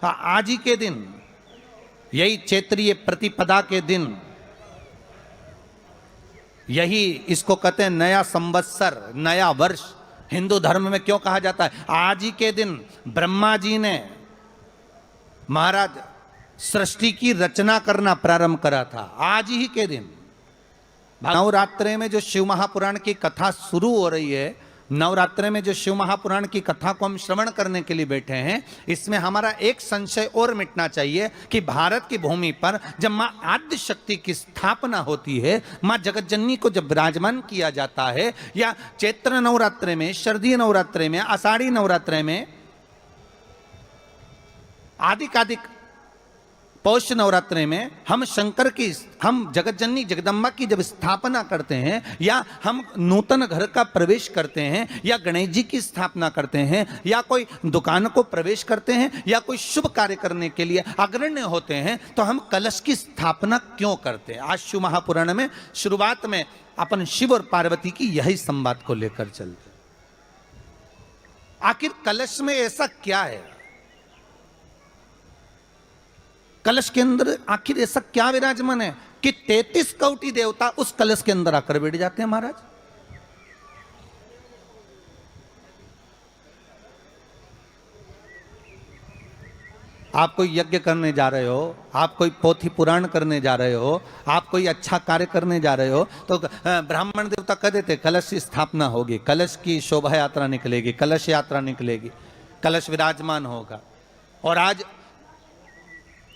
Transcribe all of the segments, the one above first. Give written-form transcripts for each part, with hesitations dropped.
आज ही के दिन, यही चैत्रीय प्रतिपदा के दिन, यही इसको कहते हैं नया संवत्सर, नया वर्ष। हिंदू धर्म में क्यों कहा जाता है? आज ही के दिन ब्रह्मा जी ने महाराज सृष्टि की रचना करना प्रारंभ करा था, आज ही के दिन। नवरात्रे में जो शिव महापुराण की कथा शुरू हो रही है, नवरात्रे में जो शिव महापुराण की कथा को हम श्रवण करने के लिए बैठे हैं, इसमें हमारा एक संशय और मिटना चाहिए कि भारत की भूमि पर जब मां आद्य शक्ति की स्थापना होती है, मां जगतजननी को जब विराजमान किया जाता है, या चैत्र नवरात्रे में, शरदीय नवरात्रे में, आषाढ़ी नवरात्रे में, आदिकादिक पौष नवरात्रे में हम शंकर की, हम जगतजननी जगदम्बा की जब स्थापना करते हैं, या हम नूतन घर का प्रवेश करते हैं, या गणेश जी की स्थापना करते हैं, या कोई दुकान को प्रवेश करते हैं, या कोई शुभ कार्य करने के लिए अग्रण्य होते हैं, तो हम कलश की स्थापना क्यों करते हैं? आज शिव महापुराण में शुरुआत में अपन शिव और पार्वती की यही संवाद को लेकर चलते। आखिर कलश में ऐसा क्या है? कलश के अंदर आखिर ऐसा क्या विराजमान है कि 33 कोटि देवता उस कलश के अंदर आकर बैठ जाते हैं? महाराज, आप कोई यज्ञ करने जा रहे हो, आप कोई पोथी पुराण करने जा रहे हो, आप कोई अच्छा कार्य करने जा रहे हो, तो ब्राह्मण देवता कह देते कलश की स्थापना होगी, कलश की शोभा यात्रा निकलेगी, कलश यात्रा निकलेगी, कलश विराजमान होगा। और आज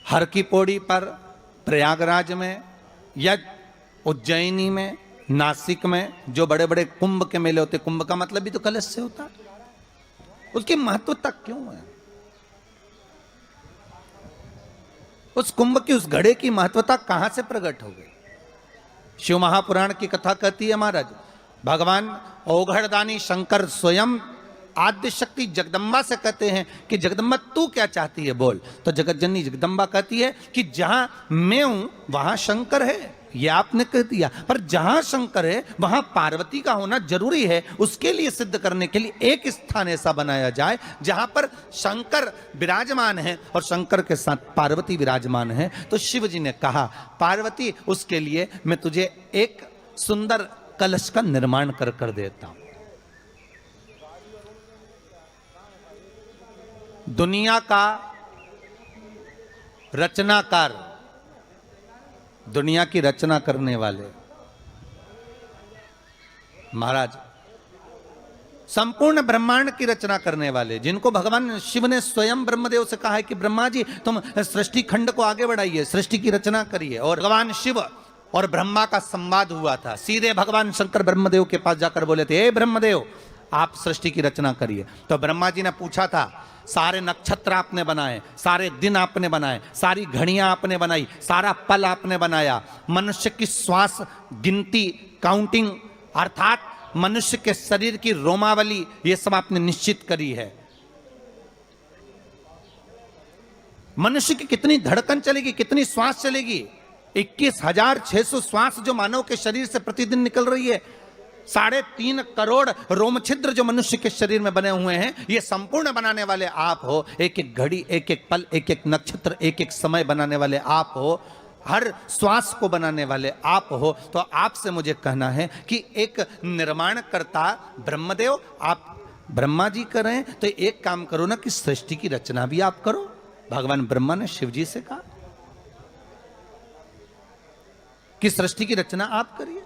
हर की पौड़ी पर, प्रयागराज में, या उज्जैनी में, नासिक में जो बड़े बड़े कुंभ के मेले होते, कुंभ का मतलब भी तो कलश से होता, उसकी महत्वता क्यों है? उस कुंभ की, उस घड़े की महत्वता कहां से प्रकट हो गई? शिव महापुराण की कथा कहती है महाराज, भगवान ओघड़दानी शंकर स्वयं आद्य शक्ति जगदम्बा से कहते हैं कि जगदम्बा तू क्या चाहती है बोल। तो जगतजननी जगदम्बा कहती है कि जहां मैं हूं वहां शंकर है, ये आपने कह दिया, पर जहां शंकर है वहां पार्वती का होना जरूरी है। उसके लिए सिद्ध करने के लिए एक स्थान ऐसा बनाया जाए जहां पर शंकर विराजमान है और शंकर के साथ पार्वती विराजमान है। तो शिव जी ने कहा, पार्वती उसके लिए मैं तुझे एक सुंदर कलश का निर्माण कर देता हूं। दुनिया का रचनाकार, दुनिया की रचना करने वाले महाराज, संपूर्ण ब्रह्मांड की रचना करने वाले, जिनको भगवान शिव ने स्वयं ब्रह्मदेव से कहा है कि ब्रह्मा जी तुम सृष्टि खंड को आगे बढ़ाइए, सृष्टि की रचना करिए। और भगवान शिव और ब्रह्मा का संवाद हुआ था। सीधे भगवान शंकर ब्रह्मदेव के पास जाकर बोले थे, हे ब्रह्मदेव आप सृष्टि की रचना करिए। तो ब्रह्मा जी ने पूछा था, सारे नक्षत्र आपने बनाए, सारे दिन आपने बनाए, सारी घड़ियां आपने बनाई, सारा पल आपने बनाया, मनुष्य की श्वास गिनती, काउंटिंग, अर्थात मनुष्य के शरीर की रोमावली, ये सब आपने निश्चित करी है। मनुष्य की कितनी धड़कन चलेगी, कितनी श्वास चलेगी, 21,600 श्वास जो मानव के शरीर से प्रतिदिन निकल रही है, 3.5 करोड़ रोम छिद्र जो मनुष्य के शरीर में बने हुए हैं, ये संपूर्ण बनाने वाले आप हो। एक एक घड़ी, एक एक पल, एक एक नक्षत्र, एक एक समय बनाने वाले आप हो, हर श्वास को बनाने वाले आप हो। तो आपसे मुझे कहना है कि एक निर्माणकर्ता ब्रह्मदेव आप ब्रह्मा जी करें, तो एक काम करो ना कि सृष्टि की रचना भी आप करो। भगवान ब्रह्मा ने शिव जी से कहा कि सृष्टि की रचना आप करिए।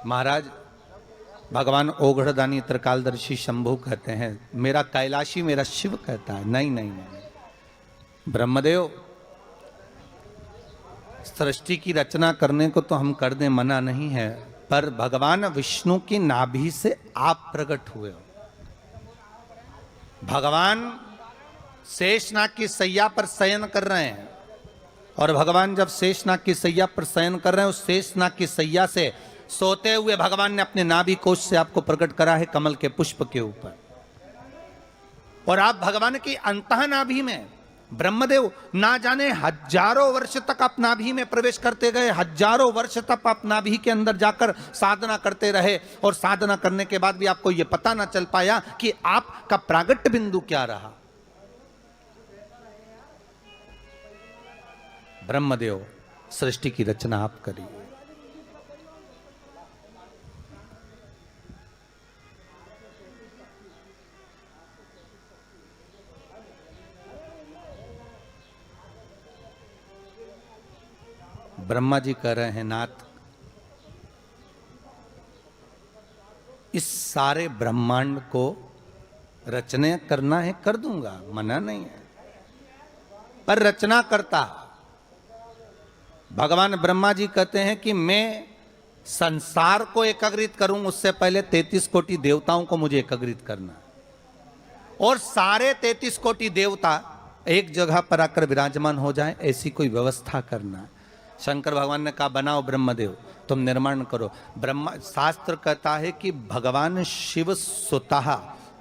महाराज भगवान ओघड़दानी त्रिकालदर्शी शंभु कहते हैं, मेरा कैलाशी मेरा शिव कहता है, नहीं नहीं नहीं ब्रह्मदेव, सृष्टि की रचना करने को तो हम कर दें, मना नहीं है, पर भगवान विष्णु की नाभि से आप प्रकट हुए हो। भगवान शेषनाग की सैया पर शयन कर रहे हैं, और भगवान जब शेषनाग की सैया पर शयन कर रहे हैं, उस शेषनाग की सैया से सोते हुए भगवान ने अपने नाभि कोश से आपको प्रकट करा है कमल के पुष्प के ऊपर। और आप भगवान की अंतः नाभि में ब्रह्मदेव ना जाने हजारों वर्ष तक आप नाभि में प्रवेश करते गए, हजारों वर्ष तक आप नाभि के अंदर जाकर साधना करते रहे, और साधना करने के बाद भी आपको यह पता ना चल पाया कि आपका प्रागट्य बिंदु क्या रहा। ब्रह्मदेव, सृष्टि की रचना आप करिए। ब्रह्मा जी कह रहे हैं, नाथ इस सारे ब्रह्मांड को रचना करना है, कर दूंगा, मना नहीं है, पर रचना करता भगवान ब्रह्मा जी कहते हैं कि मैं संसार को एकाग्रित करूं, उससे पहले 33 कोटि देवताओं को मुझे एकाग्रित करना, और सारे 33 कोटि देवता एक जगह पर आकर विराजमान हो जाएं, ऐसी कोई व्यवस्था करना। शंकर भगवान ने कहा बनाओ ब्रह्मदेव, तुम निर्माण करो। ब्रह्मा, शास्त्र कहता है कि भगवान शिव स्वतः,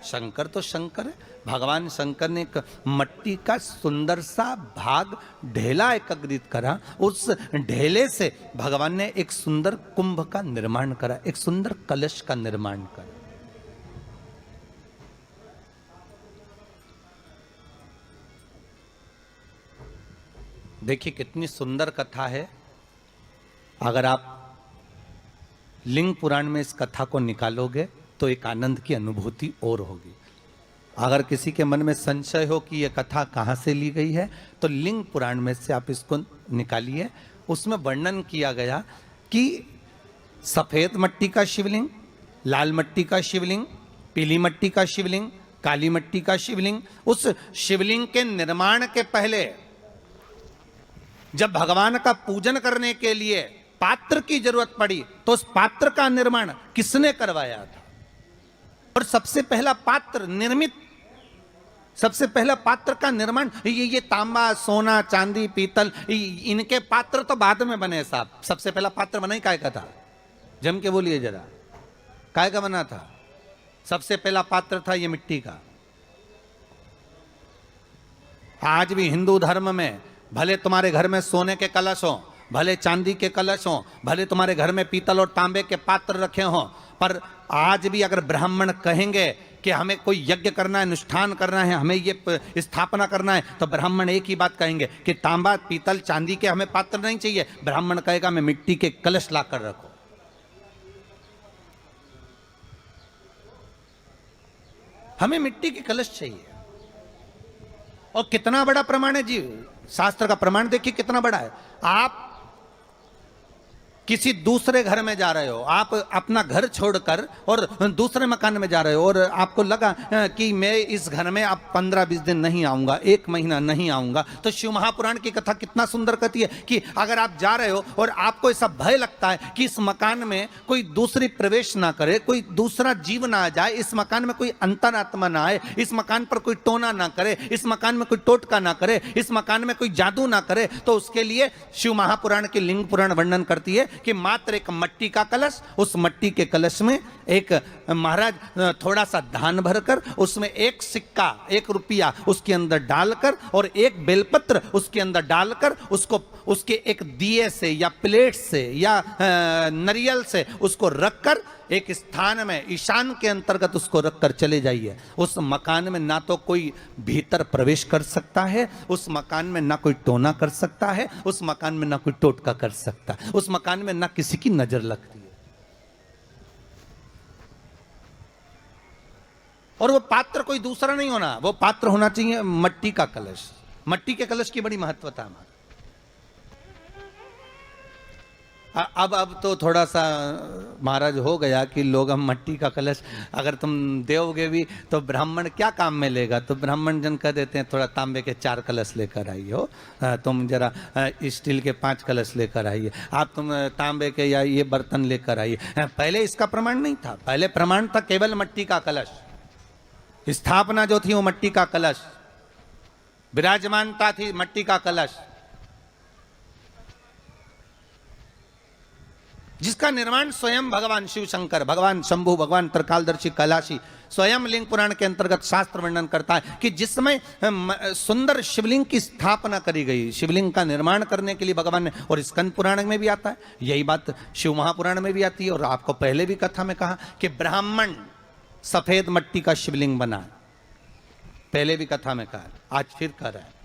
शंकर तो शंकर है, भगवान शंकर ने एक मट्टी का सुंदर सा भाग ढेला एकत्रित करा, उस ढेले से भगवान ने एक सुंदर कुंभ का निर्माण करा, एक सुंदर कलश का निर्माण करा। देखिए कितनी सुंदर कथा है। अगर आप लिंग पुराण में इस कथा को निकालोगे तो एक आनंद की अनुभूति और होगी। अगर किसी के मन में संशय हो कि यह कथा कहाँ से ली गई है, तो लिंग पुराण में से आप इसको निकालिए। उसमें वर्णन किया गया कि सफेद मट्टी का शिवलिंग, लाल मट्टी का शिवलिंग, पीली मट्टी का शिवलिंग, काली मट्टी का शिवलिंग, उस शिवलिंग के निर्माण के पहले जब भगवान का पूजन करने के लिए पात्र की जरूरत पड़ी, तो उस पात्र का निर्माण किसने करवाया था? और सबसे पहला पात्र निर्मित, सबसे पहला पात्र का निर्माण, ये तांबा, सोना, चांदी, पीतल, इनके पात्र तो बाद में बने साहब। सबसे पहला पात्र बना ही काय का था? जम के बोलिए जरा, काय का बना था? सबसे पहला पात्र था ये मिट्टी का। आज भी हिंदू धर्म में भले तुम्हारे घर में सोने के कलश हो, भले चांदी के कलश हो, भले तुम्हारे घर में पीतल और तांबे के पात्र रखे हों, पर आज भी अगर ब्राह्मण कहेंगे कि हमें कोई यज्ञ करना है, अनुष्ठान करना है, हमें ये स्थापना करना है, तो ब्राह्मण एक ही बात कहेंगे कि तांबा, पीतल, चांदी के हमें पात्र नहीं चाहिए। ब्राह्मण कहेगा मैं मिट्टी के कलश लाकर रखो। हमें मिट्टी के कलश चाहिए। और कितना बड़ा प्रमाण है जी, शास्त्र का प्रमाण देखिए कितना बड़ा है। आप किसी दूसरे घर में जा रहे हो, आप अपना घर छोड़कर और दूसरे मकान में जा रहे हो, और आपको लगा कि मैं इस घर में अब 15-20 दिन नहीं आऊंगा, 1 महीना नहीं आऊंगा, तो शिव महापुराण की कथा कितना सुंदर कहती है कि अगर आप जा रहे हो और आपको ऐसा भय लगता है कि इस मकान में कोई दूसरी प्रवेश ना करे, कोई दूसरा जीव ना आ जाए, इस मकान में कोई अंतरात्मा ना आए, इस मकान पर कोई टोना ना करे, इस मकान में कोई टोटका ना करे, इस मकान में कोई जादू ना करे, तो उसके लिए शिव महापुराण की लिंग पुराण वर्णन करती है कि मात्र एक मट्टी का कलश, उस मट्टी के कलश में एक महाराज थोड़ा सा धान भरकर, उसमें एक सिक्का, 1 रुपया उसके अंदर डालकर, और एक बेलपत्र उसके अंदर डालकर, उसको उसके एक दिए से या प्लेट से या नरियल से उसको रखकर एक स्थान में ईशान के अंतर्गत उसको रखकर चले जाइए। उस मकान में ना तो कोई भीतर प्रवेश कर सकता है, उस मकान में ना कोई टोना कर सकता है, उस मकान में ना कोई टोटका कर सकता है, उस मकान में ना किसी की नजर लगती है। और वो पात्र कोई दूसरा नहीं होना, वो पात्र होना चाहिए मट्टी का कलश। मट्टी के कलश की बड़ी महत्वता है। अब तो थोड़ा सा महाराज हो गया कि लोग हम मट्टी का कलश अगर तुम दोगे भी तो ब्राह्मण क्या काम में लेगा, तो ब्राह्मण जन कह देते हैं थोड़ा तांबे के 4 कलश लेकर आइए हो, तुम जरा स्टील के 5 कलश लेकर आइए, आप तुम तांबे के या ये बर्तन लेकर आइए। पहले इसका प्रमाण नहीं था, पहले प्रमाण था केवल मट्टी का कलश। स्थापना जो थी वो मट्टी का कलश, विराजमानता थी मट्टी का कलश। जिसका निर्माण स्वयं भगवान शिव शंकर, भगवान शंभु, भगवान त्रिकालदर्शी कैलाशी स्वयं लिंग पुराण के अंतर्गत शास्त्र वर्णन करता है कि जिसमें सुंदर शिवलिंग की स्थापना करी गई, शिवलिंग का निर्माण करने के लिए भगवान ने, और स्कंद पुराण में भी आता है, यही बात शिव महापुराण में भी आती है। और आपको पहले भी कथा में कहा कि ब्राह्मण सफेद मट्टी का शिवलिंग बना, पहले भी कथा में कहा, आज फिर कह रहा है।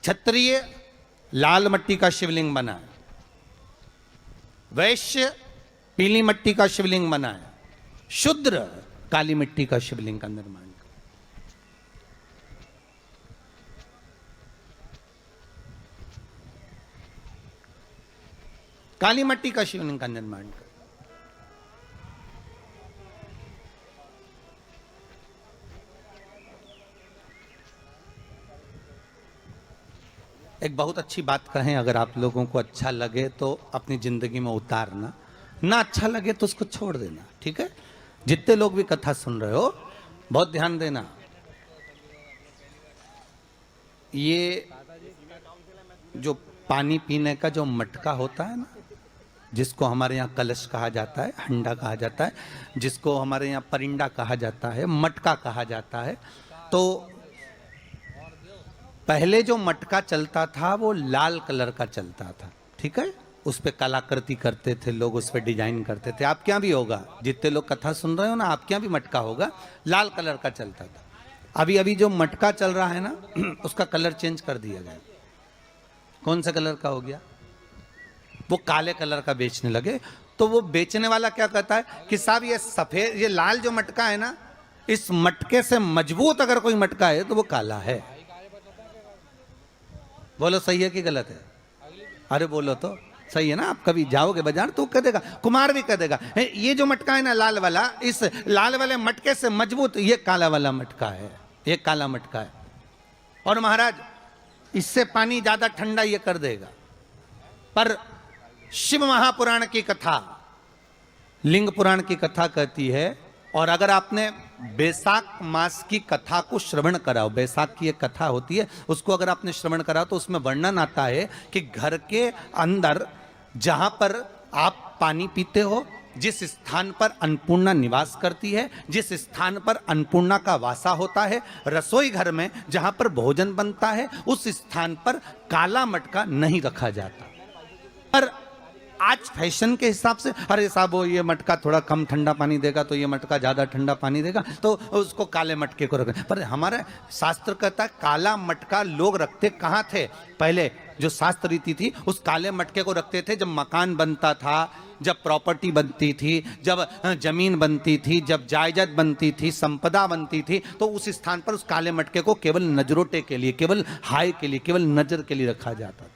क्षत्रिय लाल मट्टी का शिवलिंग बना है, वैश्य पीली मट्टी का शिवलिंग बना है, शूद्र काली मिट्टी का शिवलिंग का निर्माण कर। काली मट्टी का शिवलिंग का निर्माण कर। एक बहुत अच्छी बात कहें, अगर आप लोगों को अच्छा लगे तो अपनी जिंदगी में उतारना, ना अच्छा लगे तो उसको छोड़ देना, ठीक है। जितने लोग भी कथा सुन रहे हो बहुत ध्यान देना। ये जो पानी पीने का जो मटका होता है ना, जिसको हमारे यहाँ कलश कहा जाता है, हंडा कहा जाता है, जिसको हमारे यहाँ परिंडा कहा जाता है, मटका कहा जाता है, तो पहले जो मटका चलता था वो लाल कलर का चलता था, ठीक है। उस पर कलाकृति करते थे लोग, उस पर डिजाइन करते थे। आपके यहाँ भी होगा, जितने लोग कथा सुन रहे हो ना, आपके यहाँ भी मटका होगा, लाल कलर का चलता था। अभी अभी जो मटका चल रहा है ना, उसका कलर चेंज कर दिया गया। कौन सा कलर का हो गया? वो काले कलर का बेचने लगे। तो वो बेचने वाला क्या कहता है कि साहब ये सफेद, ये लाल जो मटका है ना, इस मटके से मजबूत अगर कोई मटका है तो वो काला है। बोलो सही है कि गलत है? अरे बोलो तो सही है ना। आप कभी जाओगे बाजार तो कह देगा, कुमार भी कह देगा, ये जो मटका है ना लाल वाला, इस लाल वाले मटके से मजबूत ये काला वाला मटका है, ये काला मटका है। और महाराज इससे पानी ज्यादा ठंडा ये कर देगा। पर शिव महापुराण की कथा, लिंग पुराण की कथा कहती है, और अगर आपने बैसाख मास की कथा को श्रवण कराओ, बैसाख की एक कथा होती है, उसको अगर आपने श्रवण करा तो उसमें वर्णन आता है कि घर के अंदर जहां पर आप पानी पीते हो, जिस स्थान पर अन्नपूर्णा निवास करती है, जिस स्थान पर अन्नपूर्णा का वासा होता है, रसोई घर में जहां पर भोजन बनता है, उस स्थान पर काला मटका नहीं रखा जाता। पर आज फैशन के हिसाब से, अरे साहब वो ये मटका थोड़ा कम ठंडा पानी देगा तो ये मटका ज्यादा ठंडा पानी देगा, तो उसको काले मटके को रखें। पर हमारा शास्त्र कहता है काला मटका लोग रखते कहाँ थे? पहले जो शास्त्र रीति थी, उस काले मटके को रखते थे जब मकान बनता था, जब प्रॉपर्टी बनती थी, जब जमीन बनती थी, जब जायदाद बनती थी, संपदा बनती थी, तो उस स्थान पर उस काले मटके को केवल नजरोटे के लिए, केवल हाय के लिए, केवल नजर के लिए रखा जाता था।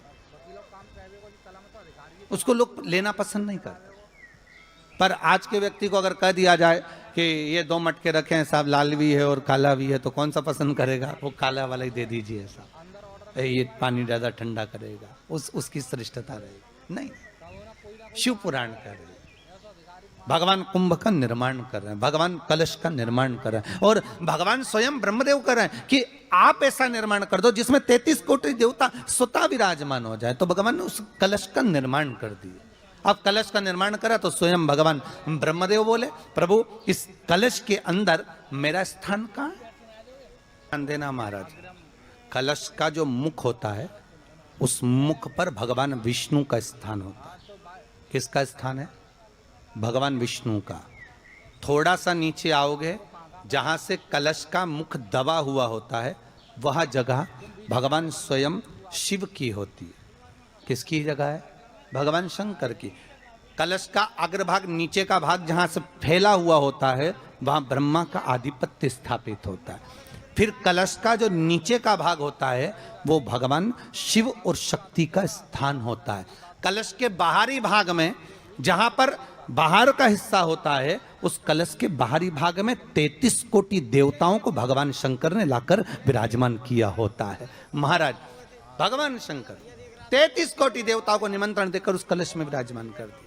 उसको लोग लेना पसंद नहीं करते। पर आज के व्यक्ति को अगर कह दिया जाए कि ये दो मटके रखे हैं साहब, लाल भी है और काला भी है, तो कौन सा पसंद करेगा? वो काला वाला ही दे दीजिए साहब, ये पानी ज्यादा ठंडा करेगा, उसकी श्रेष्ठता रहेगी। नहीं, शिव पुराण कह रहे हैं, भगवान कुंभ का निर्माण कर रहे हैं, भगवान कलश का निर्माण कर रहे हैं, और भगवान स्वयं ब्रह्मदेव कर रहे हैं कि आप ऐसा निर्माण कर दो जिसमें 33 कोटि देवता स्वतः विराजमान हो जाए। तो भगवान ने उस कलश का निर्माण कर दिया। अब कलश का निर्माण करा तो स्वयं भगवान ब्रह्मदेव बोले, प्रभु इस कलश के अंदर मेरा स्थान कहाँ है? ध्यान देना महाराज, कलश का जो मुख होता है, उस मुख पर भगवान विष्णु का स्थान होता है। किसका स्थान है? भगवान विष्णु का। थोड़ा सा नीचे आओगे, जहां से कलश का मुख दबा हुआ होता है, वह जगह भगवान स्वयं शिव की होती है। किसकी जगह है? भगवान शंकर की। कलश का अग्रभाग, नीचे का भाग जहां से फैला हुआ होता है, वहां ब्रह्मा का आधिपत्य स्थापित होता है। फिर कलश का जो नीचे का भाग होता है, वो भगवान शिव और शक्ति का स्थान होता है। कलश के बाहरी भाग में, जहां पर बाहर का हिस्सा होता है, उस कलश के बाहरी भाग में 33 कोटि देवताओं को भगवान शंकर ने लाकर विराजमान किया होता है। महाराज भगवान शंकर 33 कोटि देवताओं को निमंत्रण देकर उस कलश में विराजमान कर दिया।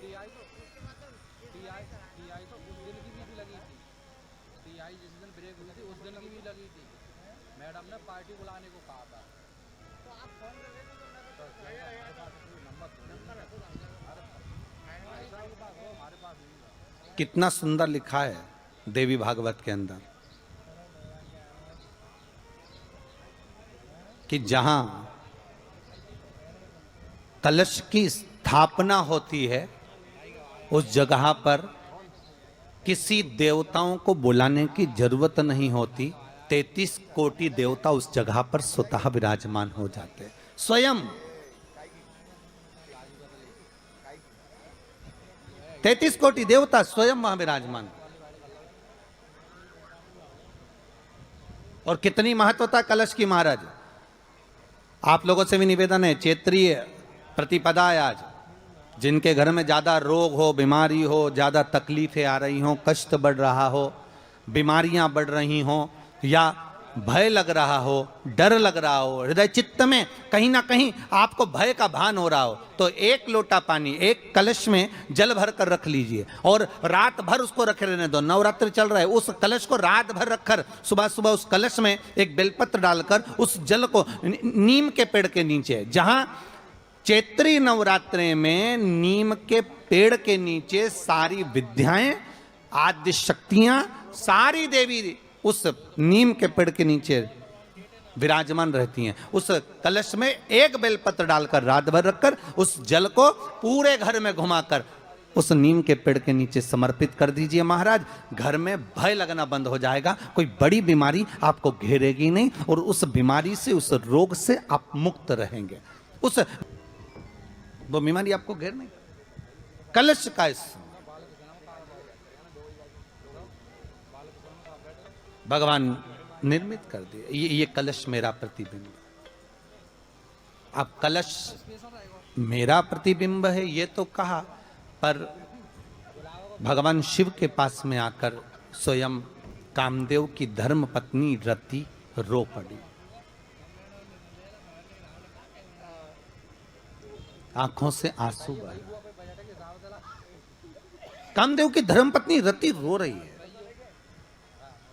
कितना सुंदर लिखा है देवी भागवत के अंदर कि जहां कलश की स्थापना होती है उस जगह पर किसी देवताओं को बुलाने की जरूरत नहीं होती। 33 कोटि देवता उस जगह पर स्वतः विराजमान हो जाते हैं। स्वयं 33 कोटि देवता स्वयं वहां विराजमान। और कितनी महत्वता कलश की महाराज। आप लोगों से भी निवेदन है, क्षेत्रीय प्रतिपदा है आज, जिनके घर में ज्यादा रोग हो, बीमारी हो, ज्यादा तकलीफें आ रही हो, कष्ट बढ़ रहा हो, बीमारियां बढ़ रही हो, या भय लग रहा हो, डर लग रहा हो, हृदय चित्त में कहीं ना कहीं आपको भय का भान हो रहा हो, तो एक लोटा पानी, एक कलश में जल भर कर रख लीजिए और रात भर उसको रखे रहने दो। नवरात्र चल रहा है, उस कलश को रात भर रखकर सुबह सुबह उस कलश में एक बेलपत्र डालकर उस जल को नीम के पेड़ के नीचे, जहां चैत्री नवरात्रे में नीम के पेड़ के नीचे सारी विद्याएं, आद्य शक्तियां, सारी देवी उस नीम के पेड़ के नीचे विराजमान रहती हैं। उस कलश में एक बेलपत्र डालकर रात भर रखकर उस जल को पूरे घर में घुमाकर उस नीम के पेड़ के नीचे समर्पित कर दीजिए महाराज। घर में भय लगना बंद हो जाएगा, कोई बड़ी बीमारी आपको घेरेगी नहीं और उस बीमारी से, उस रोग से आप मुक्त रहेंगे। वो बीमारी आपको घेर नहीं। कलश का भगवान निर्मित कर दिए। ये कलश मेरा प्रतिबिंब। अब कलश मेरा प्रतिबिंब है ये तो कहा, पर भगवान शिव के पास में आकर स्वयं कामदेव की धर्म पत्नी रति रो पड़ी। आंखों से आंसू बहे। कामदेव की धर्मपत्नी रति रो रही है।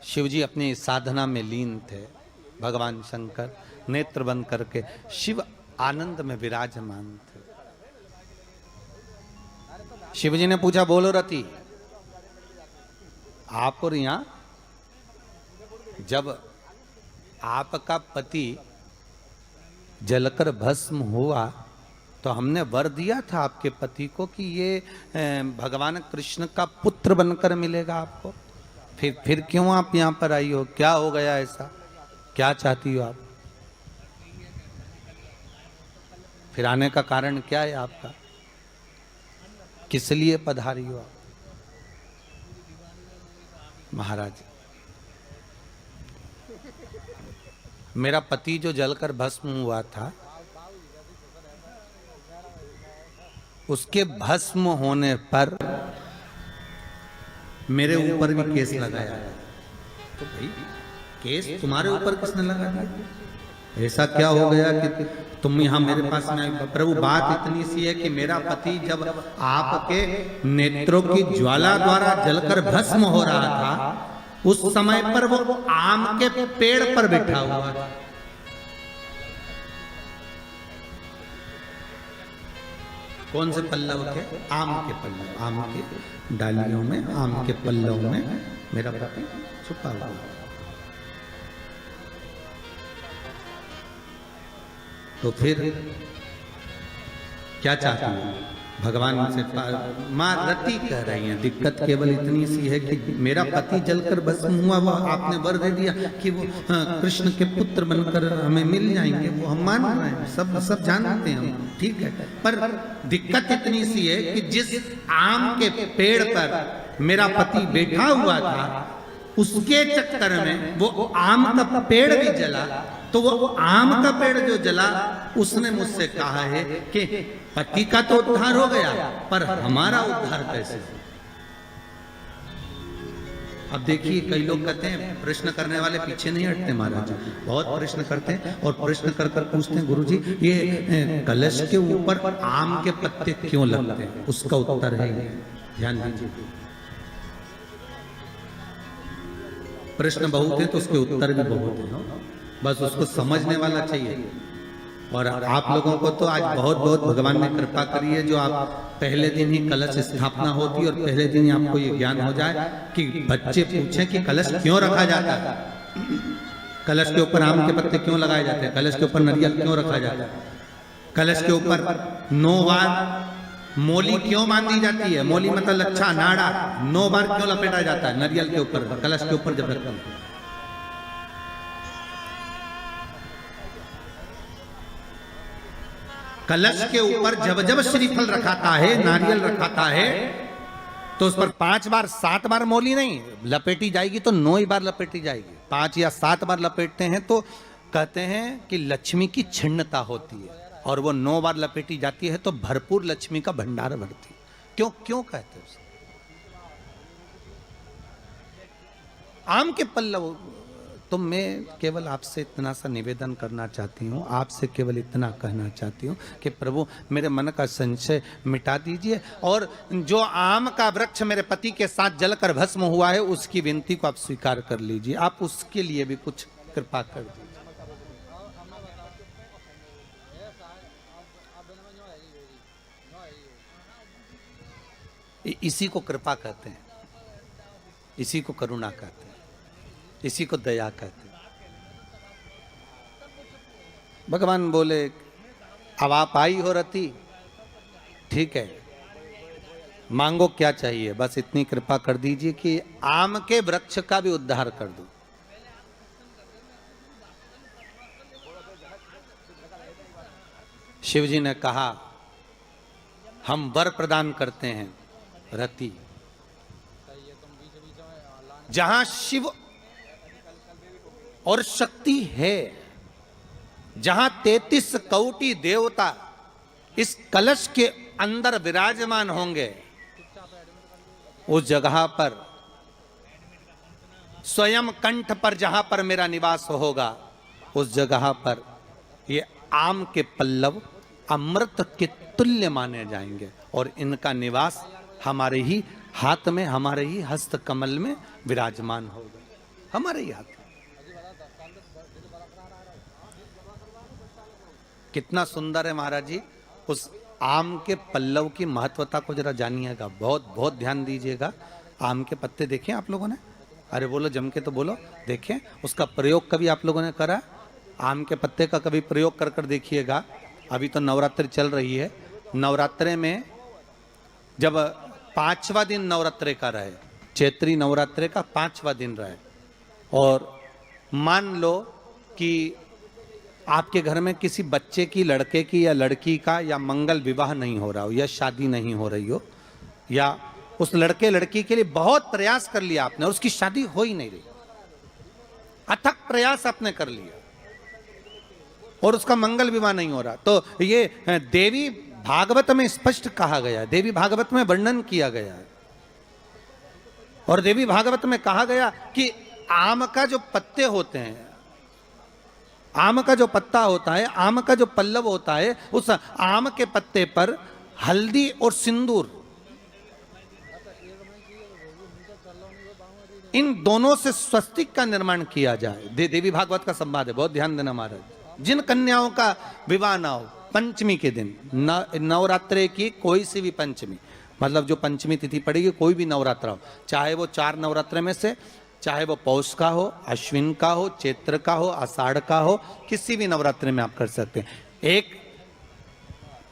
शिवजी अपनी साधना में लीन थे। भगवान शंकर नेत्र बंद करके शिव आनंद में विराजमान थे। शिवजी ने पूछा, बोलो रति, आप और यहां जब आपका पति जलकर भस्म हुआ तो हमने वर दिया था आपके पति को कि ये भगवान कृष्ण का पुत्र बनकर मिलेगा आपको, फिर क्यों आप यहां पर आई हो? क्या हो गया ऐसा? क्या चाहती हो आप? फिर आने का कारण क्या है आपका? किस लिए पधारी हो आप? महाराज, मेरा पति जो जलकर भस्म हुआ था, उसके भस्म होने पर मेरे ऊपर भी केस लगाया। तो भाई केस तुम्हारे ऊपर किसने लगा दिया? ऐसा क्या हो गया कि तुम यहाँ मेरे पास में आई? प्रभु, बात इतनी सी है कि मेरा पति जब आपके नेत्रों की ज्वाला द्वारा जलकर भस्म हो रहा था, उस समय पर वो आम के पेड़ पर बैठा हुआ था। कौन से पल्लव के? आम के पल्लव, आम के डालियों में, आम के पल्लव में मेरा पति छुपा हुआ। तो फिर क्या चाहती है? भगवान से माँ रति कह रही हैं, दिक्कत केवल इतनी सी है कि मेरा पति जलकर भस्म हुआ, वो आपने वर दे दिया कि वो कृष्ण के पुत्र बनकर हमें मिल जाएंगे। वो हम मान रहे हैं, सब जानते हैं हम, ठीक है। पर दिक्कत इतनी सी है कि जिस आम के पेड़ पर मेरा पति बैठा हुआ था, उसके चक्कर में वो आम का पेड़ भी जला। तो वो आम का पेड़ जो जला, उसने मुझसे कहा है कि पति का तो उद्धार हो गया, पर हमारा उद्धार कैसे? अब देखिए, कई लोग कहते हैं प्रश्न करने वाले पीछे नहीं हटते महाराज, बहुत प्रश्न करते हैं और प्रश्न कर कर पूछते हैं, गुरुजी ये कलश के ऊपर आम के पत्ते क्यों लगते हैं? उसका उत्तर है, ध्यान दीजिए। प्रश्न बहुत है तो उसके उत्तर भी बहुत है, बस उसको समझने वाला चाहिए। और आप लोगों को तो आज बहुत बहुत भगवान ने कृपा करी है, जो आप पहले दिन ही कलश स्थापना होती और पहले दिन ही आपको ये ज्ञान हो जाए कि बच्चे पूछें कि कलश क्यों रखा जाता है, कलश के ऊपर आम के पत्ते क्यों लगाए जाते हैं, कलश के ऊपर नारियल क्यों रखा जाता है, कलश के ऊपर 9 बार मोली क्यों बांधी जाती है, मोली मतलब लच्छा नाड़ा 9 बार क्यों लपेटा जाता है नारियल के ऊपर, कलश के ऊपर जब रखते हैं। कलश के ऊपर जब जब श्रीफल रखाता है, नारियल रखाता है, तो उस पर 5 बार 7 बार मोली नहीं लपेटी जाएगी, तो 9 ही बार लपेटी जाएगी। 5 या 7 बार लपेटते हैं तो कहते हैं कि लक्ष्मी की छिन्नता होती है, और वो 9 बार लपेटी जाती है तो भरपूर लक्ष्मी का भंडार भरती है। क्यों क्यों कहते हैं उसे? आम के पल्लव। तो मैं केवल आपसे इतना सा निवेदन करना चाहती हूँ, आपसे केवल इतना कहना चाहती हूँ कि प्रभु मेरे मन का संशय मिटा दीजिए, और जो आम का वृक्ष मेरे पति के साथ जलकर भस्म हुआ है उसकी विनती को आप स्वीकार कर लीजिए, आप उसके लिए भी कुछ कृपा कर दीजिए। इसी को कृपा कहते हैं, इसी को करुणा कहते हैं, इसी को दया कहते हैं। भगवान बोले अब आप आई हो रति, ठीक है, मांगो क्या चाहिए, बस इतनी कृपा कर दीजिए कि आम के वृक्ष का भी उद्धार कर दो। शिव जी ने कहा हम वर प्रदान करते हैं रति, जहां शिव और शक्ति है, जहां 33 कोटि देवता इस कलश के अंदर विराजमान होंगे, उस जगह पर स्वयं कंठ पर जहां पर मेरा निवास होगा, उस जगह पर ये आम के पल्लव अमृत के तुल्य माने जाएंगे, और इनका निवास हमारे ही हाथ में, हमारे ही हस्त कमल में विराजमान होगा, हमारे ही हाथ में। कितना सुंदर है महाराज जी। उस आम के पल्लव की महत्वता को जरा जानिएगा, बहुत बहुत ध्यान दीजिएगा। आम के पत्ते देखें आप लोगों ने, अरे बोलो जम के तो बोलो, देखें उसका प्रयोग कभी आप लोगों ने करा? आम के पत्ते का कभी प्रयोग कर कर देखिएगा। अभी तो नवरात्रि चल रही है, नवरात्रे में जब 5वां दिन नवरात्रे का रहे, चैत्री नवरात्रे का 5वां दिन रहे, और मान लो कि आपके घर में किसी बच्चे की, लड़के की या लड़की का या मंगल विवाह नहीं हो रहा हो, या शादी नहीं हो रही हो, या उस लड़के लड़की के लिए बहुत प्रयास कर लिया आपने और उसकी शादी हो ही नहीं रही, अथक प्रयास आपने कर लिया और उसका मंगल विवाह नहीं हो रहा, तो ये देवी भागवत में स्पष्ट कहा गया, देवी भागवत में वर्णन किया गया है। और देवी भागवत में कहा गया कि आम का जो पत्ते होते हैं, आम का जो पत्ता होता है, आम का जो पल्लव होता है, उस आम के पत्ते पर हल्दी और सिंदूर, इन दोनों से स्वस्तिक का निर्माण किया जाए। देवी भागवत का संवाद है, बहुत ध्यान देना महाराज। जिन कन्याओं का विवाह ना हो पंचमी के दिन, नवरात्रे की कोई सी भी पंचमी, मतलब जो पंचमी तिथि पड़ेगी, कोई भी नवरात्रा हो, चाहे वो 4 नवरात्रे में से, चाहे वो पौष का हो, अश्विन का हो, चैत्र का हो, आषाढ़ का हो, किसी भी नवरात्रि में आप कर सकते हैं। एक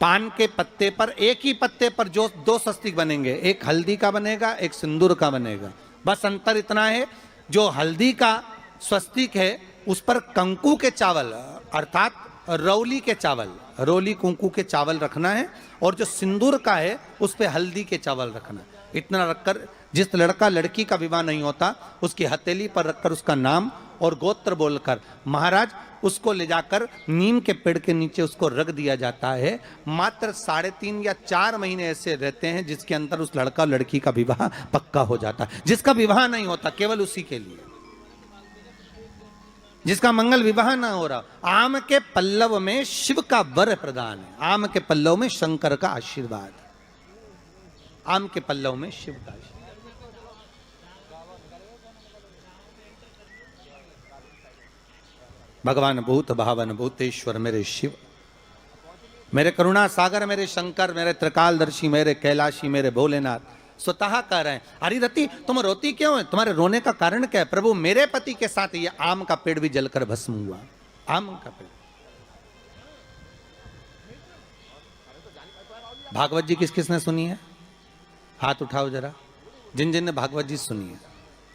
पान के पत्ते पर, एक ही पत्ते पर जो 2 स्वस्तिक बनेंगे, एक हल्दी का बनेगा, एक सिंदूर का बनेगा। बस अंतर इतना है, जो हल्दी का स्वस्तिक है उस पर कंकु के चावल, अर्थात रौली के चावल, रोली कुंकू के चावल रखना है, और जो सिंदूर का है उस पर हल्दी के चावल रखना है। इतना रखकर जिस लड़का लड़की का विवाह नहीं होता, उसकी हथेली पर रखकर उसका नाम और गोत्र बोलकर महाराज उसको ले जाकर नीम के पेड़ के नीचे उसको रख दिया जाता है। मात्र 3.5 या 4 महीने ऐसे रहते हैं जिसके अंदर उस लड़का लड़की का विवाह पक्का हो जाता है। जिसका विवाह नहीं होता केवल उसी के लिए, जिसका मंगल विवाह ना हो रहा, आम के पल्लव में शिव का वर प्रदान है, आम के पल्लव में शंकर का आशीर्वाद, आम के पल्लव में शिव का आशीर्वाद। भगवान भूत भावन भूतेश्वर मेरे शिव, मेरे करुणा सागर, मेरे शंकर, मेरे त्रिकालदर्शी, मेरे कैलाशी, मेरे भोलेनाथ स्वतः कह रहे हैं, अरिरति तुम रोती क्यों है, तुम्हारे रोने का कारण क्या है? प्रभु मेरे पति के साथ ये आम का पेड़ भी जलकर भस्म हुआ। आम का पेड़। भागवत जी किस किसने सुनी है? हाथ उठाओ जरा, जिन जिन ने भागवत जी सुनी है।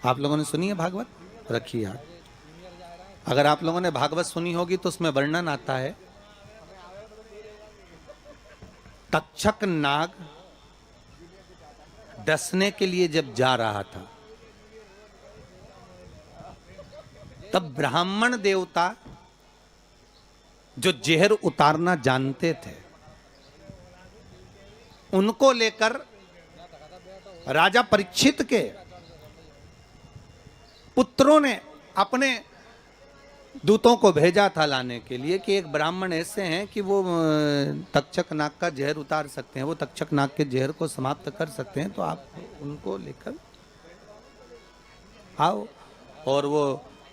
आप लोगों ने सुनी है भागवत? रखिए हाथ। अगर आप लोगों ने भागवत सुनी होगी तो उसमें वर्णन आता है, तक्षक नाग डसने के लिए जब जा रहा था तब ब्राह्मण देवता जो जहर उतारना जानते थे उनको लेकर राजा परीक्षित के पुत्रों ने अपने दूतों को भेजा था लाने के लिए कि एक ब्राह्मण ऐसे हैं कि वो तक्षक नाग का जहर उतार सकते हैं, वो तक्षक नाग के जहर को समाप्त कर सकते हैं, तो आप उनको लेकर आओ। और वो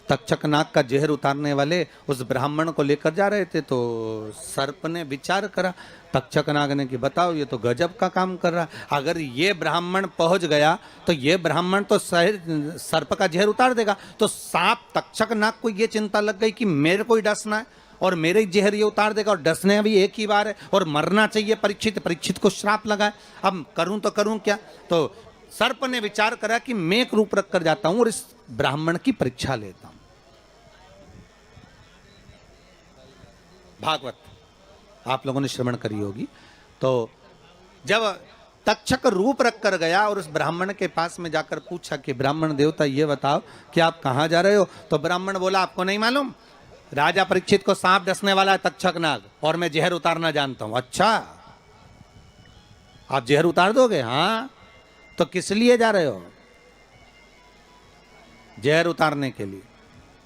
तक्षक नाग का जहर उतारने वाले उस ब्राह्मण को लेकर जा रहे थे। तो सर्प ने विचार करा, तक्षक नाग ने कि बताओ ये तो गजब का काम कर रहा, अगर ये ब्राह्मण पहुंच गया तो ये ब्राह्मण तो सर्प का जहर उतार देगा। तो सांप तक्षक नाग को ये चिंता लग गई कि मेरे को ही डसना है और मेरे ही जहर ये उतार देगा, और डसने भी एक ही बार है और मरना चाहिए परीक्षित। परीक्षित को श्राप लगा है, अब करूं तो करूं क्या? तो सर्प ने विचार करा कि मैं एक रूप रख कर जाता हूं और इस ब्राह्मण की परीक्षा लेता हूं। भागवत आप लोगों ने श्रवण करी होगी। तो जब तक्षक रूप रख कर गया और उस ब्राह्मण के पास में जाकर पूछा कि ब्राह्मण देवता ये बताओ कि आप कहां जा रहे हो? तो ब्राह्मण बोला आपको नहीं मालूम, राजा परीक्षित को सांप डसने वाला है तक्षक नाग, और मैं जहर उतारना जानता हूं। अच्छा, आप जहर उतार दोगे? हाँ। तो किस लिए जा रहे हो? जहर उतारने के लिए।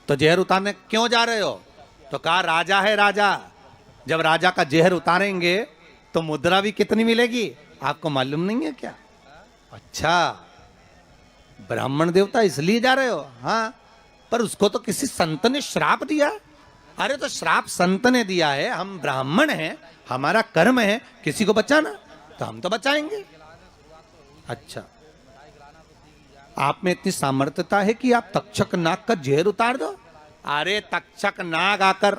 तो जहर उतारने क्यों जा रहे हो? तो कहा राजा है राजा, जब राजा का जहर उतारेंगे तो मुद्रा भी कितनी मिलेगी, आपको मालूम नहीं है क्या? अच्छा, ब्राह्मण देवता इसलिए जा रहे हो? हाँ। पर उसको तो किसी संत ने श्राप दिया। अरे तो श्राप संत ने दिया है, हम ब्राह्मण हैं, हमारा कर्म है किसी को बचाना, तो हम तो बचाएंगे। अच्छा, आप में इतनी सामर्थ्यता है कि आप तक्षक नाग का जहर उतार दो? अरे तक्षक नाग आकर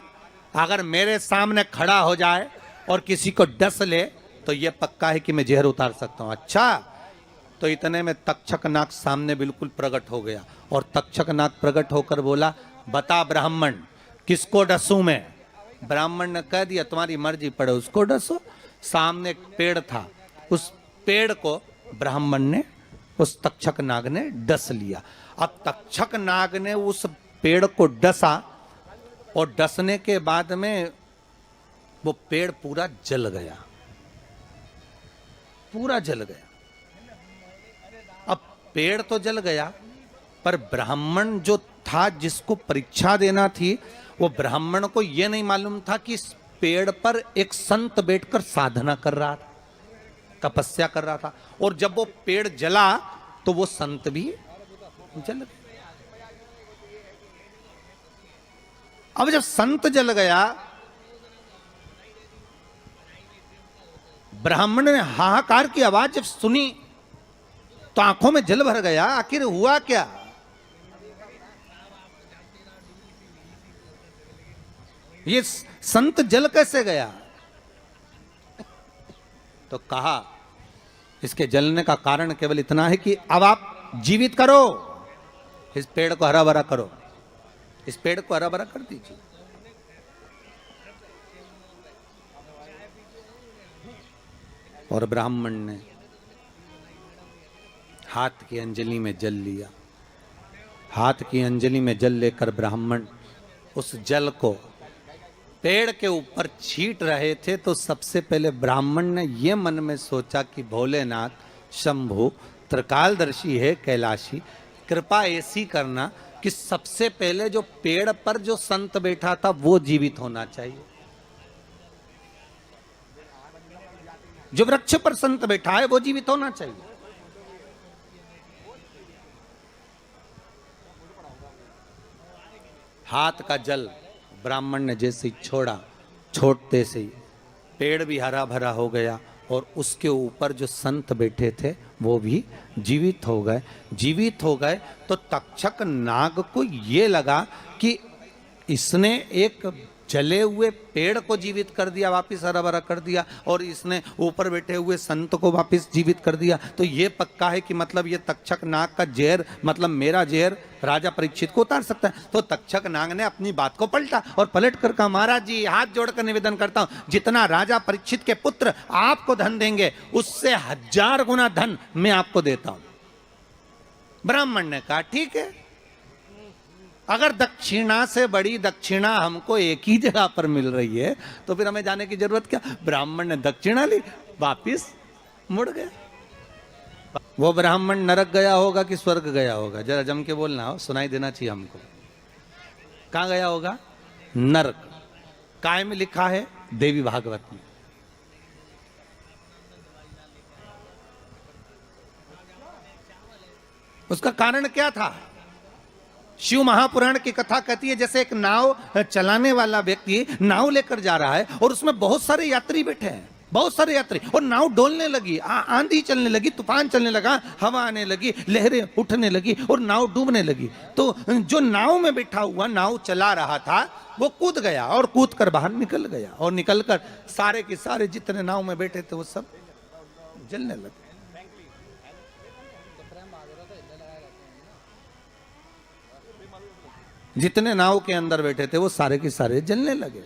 अगर मेरे सामने खड़ा हो जाए और किसी को डस ले तो यह पक्का है कि मैं जहर उतार सकता हूं। अच्छा, तो इतने में तक्षक नाग सामने बिल्कुल प्रकट हो गया और तक्षक नाग प्रकट होकर बोला, बता ब्राह्मण किसको डसूं मैं? ब्राह्मण ने कह दिया तुम्हारी मर्जी पड़े, उसको डसो। सामने एक पेड़ था, उस पेड़ को ब्राह्मण ने, उस तक्षक नाग ने डस लिया। अब तक्षक नाग ने उस पेड़ को डसा और डसने के बाद में वो पेड़ पूरा जल गया, पूरा जल गया। अब पेड़ तो जल गया, पर ब्राह्मण जो था जिसको परीक्षा देना थी, वो ब्राह्मण को यह नहीं मालूम था कि इस पेड़ पर एक संत बैठकर साधना कर रहा था, तपस्या कर रहा था। और जब वो पेड़ जला तो वो संत भी जल गया। अब जब संत जल गया, ब्राह्मण ने हाहाकार की आवाज जब सुनी तो आंखों में जल भर गया। आखिर हुआ क्या? ये संत जल कैसे गया? तो कहा इसके जलने का कारण केवल इतना है कि अब आप जीवित करो, इस पेड़ को हरा भरा करो, इस पेड़ को हरा भरा कर दीजिए। और ब्राह्मण ने हाथ की अंजलि में जल लिया। हाथ की अंजलि में जल लेकर ब्राह्मण उस जल को पेड़ के ऊपर छींट रहे थे। तो सबसे पहले ब्राह्मण ने यह मन में सोचा कि भोलेनाथ, शंभु, त्रिकालदर्शी है, कैलाशी, कृपा ऐसी करना कि सबसे पहले जो पेड़ पर जो संत बैठा था वो जीवित होना चाहिए। जो वृक्ष पर संत बैठा है वो जीवित होना चाहिए। हाथ का जल ब्राह्मण ने जैसे ही छोड़ा, छोड़ते से ही पेड़ भी हरा भरा हो गया और उसके ऊपर जो संत बैठे थे वो भी जीवित हो गए। जीवित हो गए तो तक्षक नाग को ये लगा कि इसने एक जले हुए पेड़ को जीवित कर दिया, वापिस हरा भरा कर दिया, और इसने ऊपर बैठे हुए संत को वापिस जीवित कर दिया, तो ये पक्का है कि मतलब ये तक्षक नाग का जहर, मतलब मेरा जहर राजा परीक्षित को उतार सकता है। तो तक्षक नाग ने अपनी बात को पलटा और पलट कर कहा, महाराज जी हाथ जोड़कर निवेदन करता हूं, जितना राजा परीक्षित के पुत्र आपको धन देंगे उससे 1000 गुना धन मैं आपको देता हूं। ब्राह्मण ने कहा ठीक है, अगर दक्षिणा से बड़ी दक्षिणा हमको एक ही जगह पर मिल रही है तो फिर हमें जाने की जरूरत क्या। ब्राह्मण ने दक्षिणा ली, वापिस मुड़ गए। वो ब्राह्मण नरक गया होगा कि स्वर्ग गया होगा, जरा जम के बोलना हो, सुनाई देना चाहिए हमको। कहां गया होगा? नरक। काय में लिखा है? देवी भागवत में। उसका कारण क्या था? शिव महापुराण की कथा कहती है जैसे एक नाव चलाने वाला व्यक्ति नाव लेकर जा रहा है और उसमें बहुत सारे यात्री बैठे हैं, बहुत सारे यात्री, और नाव डोलने लगी, आंधी चलने लगी, तूफान चलने लगा, हवा आने लगी, लहरें उठने लगी और नाव डूबने लगी। तो जो नाव में बैठा हुआ नाव चला रहा था वो कूद गया और कूद कर बाहर निकल गया, और निकलकर सारे के सारे जितने नाव में बैठे थे वो सब जलने लगे। जितने नाव के अंदर बैठे थे वो सारे के सारे जलने लगे।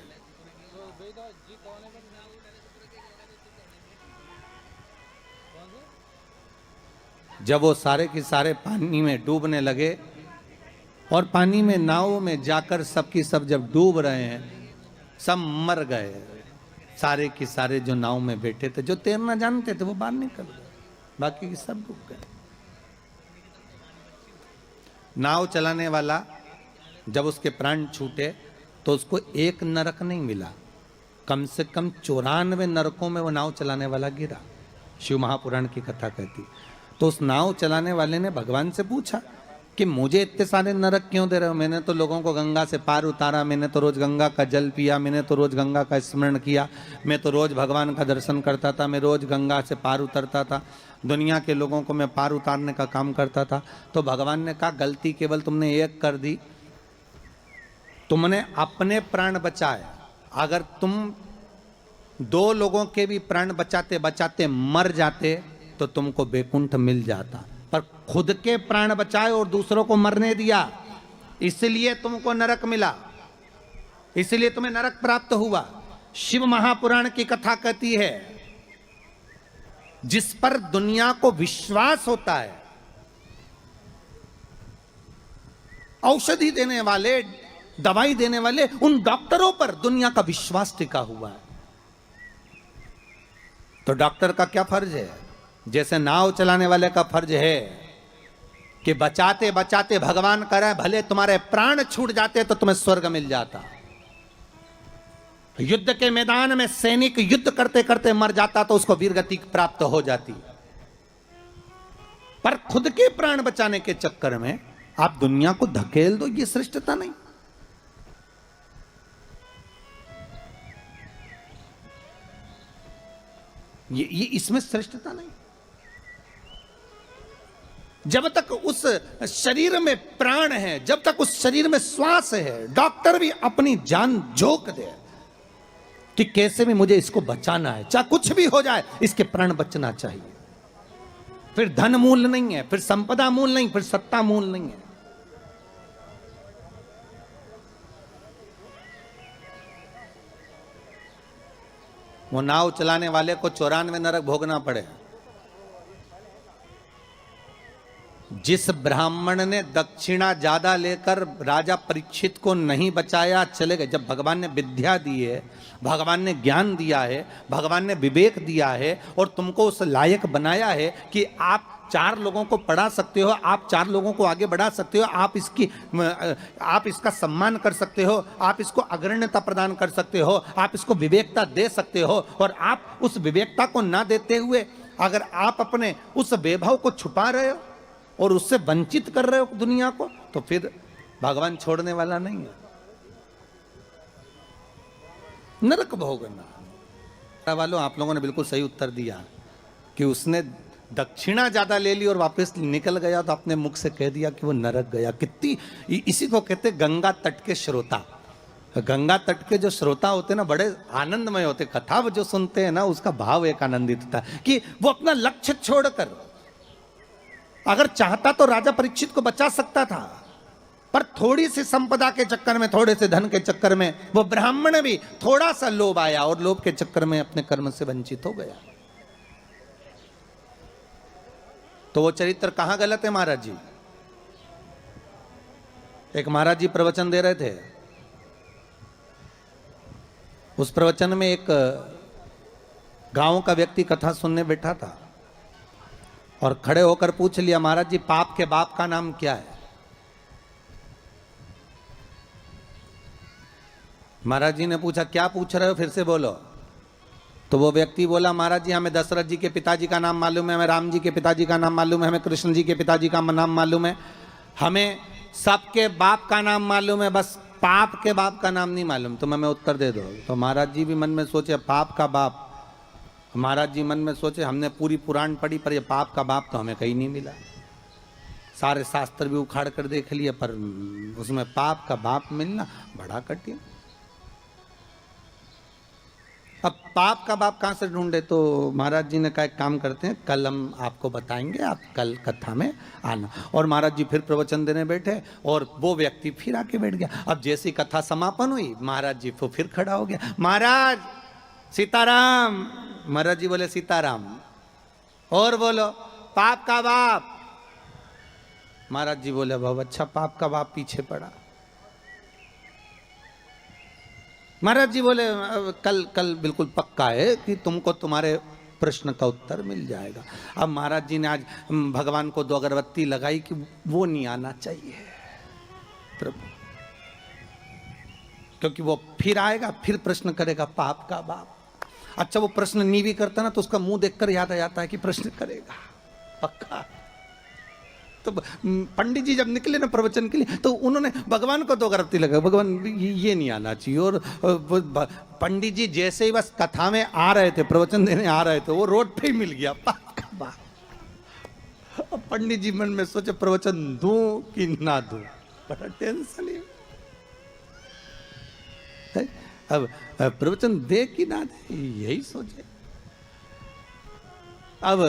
जब वो सारे के सारे पानी में डूबने लगे और पानी में नाव में जाकर सबकी सब जब डूब रहे हैं, सब मर गए। सारे के सारे जो नाव में बैठे थे, जो तैरना जानते थे वो बाहर निकल गए, बाकी के सब डूब गए। नाव चलाने वाला जब उसके प्राण छूटे तो उसको एक नरक नहीं मिला, कम से कम 94 नरकों में वो नाव चलाने वाला गिरा। शिव महापुराण की कथा कहती। तो उस नाव चलाने वाले ने भगवान से पूछा कि मुझे इतने सारे नरक क्यों दे रहे हो? मैंने तो लोगों को गंगा से पार उतारा, मैंने तो रोज गंगा का जल पिया, मैंने तो रोज गंगा का स्मरण किया, मैं तो रोज भगवान का दर्शन करता था, मैं रोज गंगा से पार उतरता था, दुनिया के लोगों को मैं पार उतारने का काम करता था। तो भगवान ने कहा गलती केवल तुमने एक कर दी, तुमने अपने प्राण बचाए। अगर तुम 2 लोगों के भी प्राण बचाते बचाते मर जाते तो तुमको बैकुंठ मिल जाता, पर खुद के प्राण बचाए और दूसरों को मरने दिया, इसलिए तुमको नरक मिला, इसलिए तुम्हें नरक प्राप्त हुआ। शिव महापुराण की कथा कहती है जिस पर दुनिया को विश्वास होता है, औषधि देने वाले, दवाई देने वाले उन डॉक्टरों पर दुनिया का विश्वास टिका हुआ है। तो डॉक्टर का क्या फर्ज है? जैसे नाव चलाने वाले का फर्ज है कि बचाते बचाते भगवान करे भले तुम्हारे प्राण छूट जाते तो तुम्हें स्वर्ग मिल जाता। युद्ध के मैदान में सैनिक युद्ध करते करते मर जाता तो उसको वीरगति प्राप्त हो जाती, पर खुद के प्राण बचाने के चक्कर में आप दुनिया को धकेल दो, ये श्रेष्ठता नहीं। ये इसमें श्रेष्ठता नहीं। जब तक उस शरीर में प्राण है, जब तक उस शरीर में श्वास है, डॉक्टर भी अपनी जान झोंक दे कि कैसे भी मुझे इसको बचाना है, चाहे कुछ भी हो जाए इसके प्राण बचना चाहिए। फिर धन मूल नहीं है, फिर संपदा मूल नहीं, फिर सत्ता मूल नहीं है। वो नाव चलाने वाले को 94 नरक भोगना पड़े। जिस ब्राह्मण ने दक्षिणा ज्यादा लेकर राजा परीक्षित को नहीं बचाया, चले गए। जब भगवान ने विद्या दी है, भगवान ने ज्ञान दिया है, भगवान ने विवेक दिया है और तुमको उस लायक बनाया है कि आप 4 लोगों को पढ़ा सकते हो, आप 4 लोगों को आगे बढ़ा सकते हो, आप इसका सम्मान कर सकते हो, आप इसको अग्रण्यता प्रदान कर सकते हो, आप इसको विवेकता दे सकते हो। और आप उस विवेकता को ना देते हुए अगर आप अपने उस वैभव को छुपा रहे हो और उससे वंचित कर रहे हो दुनिया को, तो फिर भगवान छोड़ने वाला नहीं है। नरक भोगना, वालों, आप लोगों ने बिल्कुल सही उत्तर दिया कि उसने दक्षिणा ज्यादा ले ली और वापस निकल गया तो अपने मुख से कह दिया कि वो नरक गया। कितनी, इसी को कहते गंगा तट के श्रोता। गंगा तट के जो श्रोता होते हैं ना, बड़े आनंदमय होते, कथा जो सुनते हैं ना उसका भाव एक आनंदित होता है कि वो अपना लक्ष्य छोड़कर, अगर चाहता तो राजा परीक्षित को बचा सकता था, पर थोड़ी सी संपदा के चक्कर में, थोड़े से धन के चक्कर में वो ब्राह्मण भी थोड़ा सा लोभ आया और लोभ के चक्कर में अपने कर्म से वंचित हो गया। तो वो चरित्र कहां गलत है महाराज जी? एक महाराज जी प्रवचन दे रहे थे, उस प्रवचन में एक गांव का व्यक्ति कथा सुनने बैठा था और खड़े होकर पूछ लिया, महाराज जी पाप के बाप का नाम क्या है? महाराज जी ने पूछा, क्या पूछ रहे हो, फिर से बोलो। तो वो व्यक्ति बोला, महाराज जी हमें दशरथ जी के पिताजी का नाम मालूम है, हमें राम जी के पिताजी का नाम मालूम है, हमें कृष्ण जी के पिताजी का नाम मालूम है, हमें सबके बाप का नाम मालूम है, बस पाप के बाप का नाम नहीं मालूम। तो मैं उत्तर दे दो। तो महाराज जी भी मन में सोचे पाप का बाप, महाराज जी मन में सोचे हमने पूरी पुराण पढ़ी पर ये पाप का बाप तो हमें कहीं नहीं मिला, सारे शास्त्र भी उखाड़ कर देख लिए पर उसमें पाप का बाप मिलना बड़ा कठिन। अब पाप का बाप कहां से ढूंढे? तो महाराज जी ने कहा एक काम करते हैं, कल हम आपको बताएंगे, आप कल कथा में आना। और महाराज जी फिर प्रवचन देने बैठे और वो व्यक्ति फिर आके बैठ गया। अब जैसी कथा समापन हुई महाराज जी को फिर खड़ा हो गया, महाराज सीताराम। महाराज जी बोले सीताराम। और बोलो पाप का बाप। महाराज जी बोले बाबा अच्छा पाप का बाप पीछे पड़ा। महाराज जी बोले कल बिल्कुल पक्का है कि तुमको तुम्हारे प्रश्न का उत्तर मिल जाएगा। अब महाराज जी ने आज भगवान को 2 अगरबत्ती लगाई कि वो नहीं आना चाहिए प्रभु, क्योंकि वो फिर आएगा फिर प्रश्न करेगा पाप का बाप। अच्छा वो प्रश्न नहीं भी करता ना तो उसका मुंह देखकर याद आ जाता है कि प्रश्न करेगा पक्का। तो पंडित जी जब निकले ना प्रवचन के लिए तो उन्होंने भगवान को 2 अगरबत्ती लगा, भगवान ये नहीं आना चाहिए। और पंडित जी जैसे ही बस कथा में आ रहे थे, प्रवचन देने आ रहे थे, वो रोड पे ही मिल गया पाप का बाप। अब पंडित जी मन में सोचे प्रवचन दूं कि ना दूं, बड़ा टेंशन है। अब प्रवचन दे कि ना दे यही सोचे। अब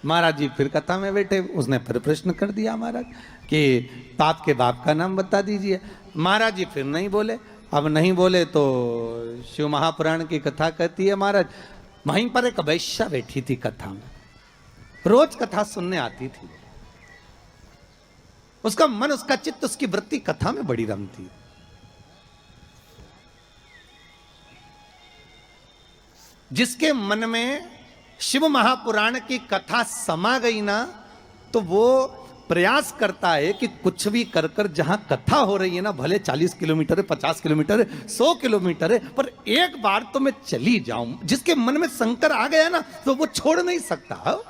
महाराज जी फिर कथा में बैठे, उसने फिर प्रश्न कर दिया महाराज कि पाप के बाप का नाम बता दीजिए। महाराज जी फिर नहीं बोले। अब नहीं बोले तो शिव महापुराण की कथा कहती है महाराज वहीं पर एक वैश्या बैठी थी कथा में, रोज कथा सुनने आती थी। उसका मन, उसका चित्त, उसकी वृत्ति कथा में बड़ी रमती। जिसके मन में शिव महापुराण की कथा समा गई ना तो वो प्रयास करता है कि कुछ भी कर कर जहां कथा हो रही है ना, भले 40 किलोमीटर है, 50 किलोमीटर है, 100 किलोमीटर है, पर एक बार तो मैं चली जाऊं। जिसके मन में शंकर आ गया ना तो वो छोड़ नहीं सकता,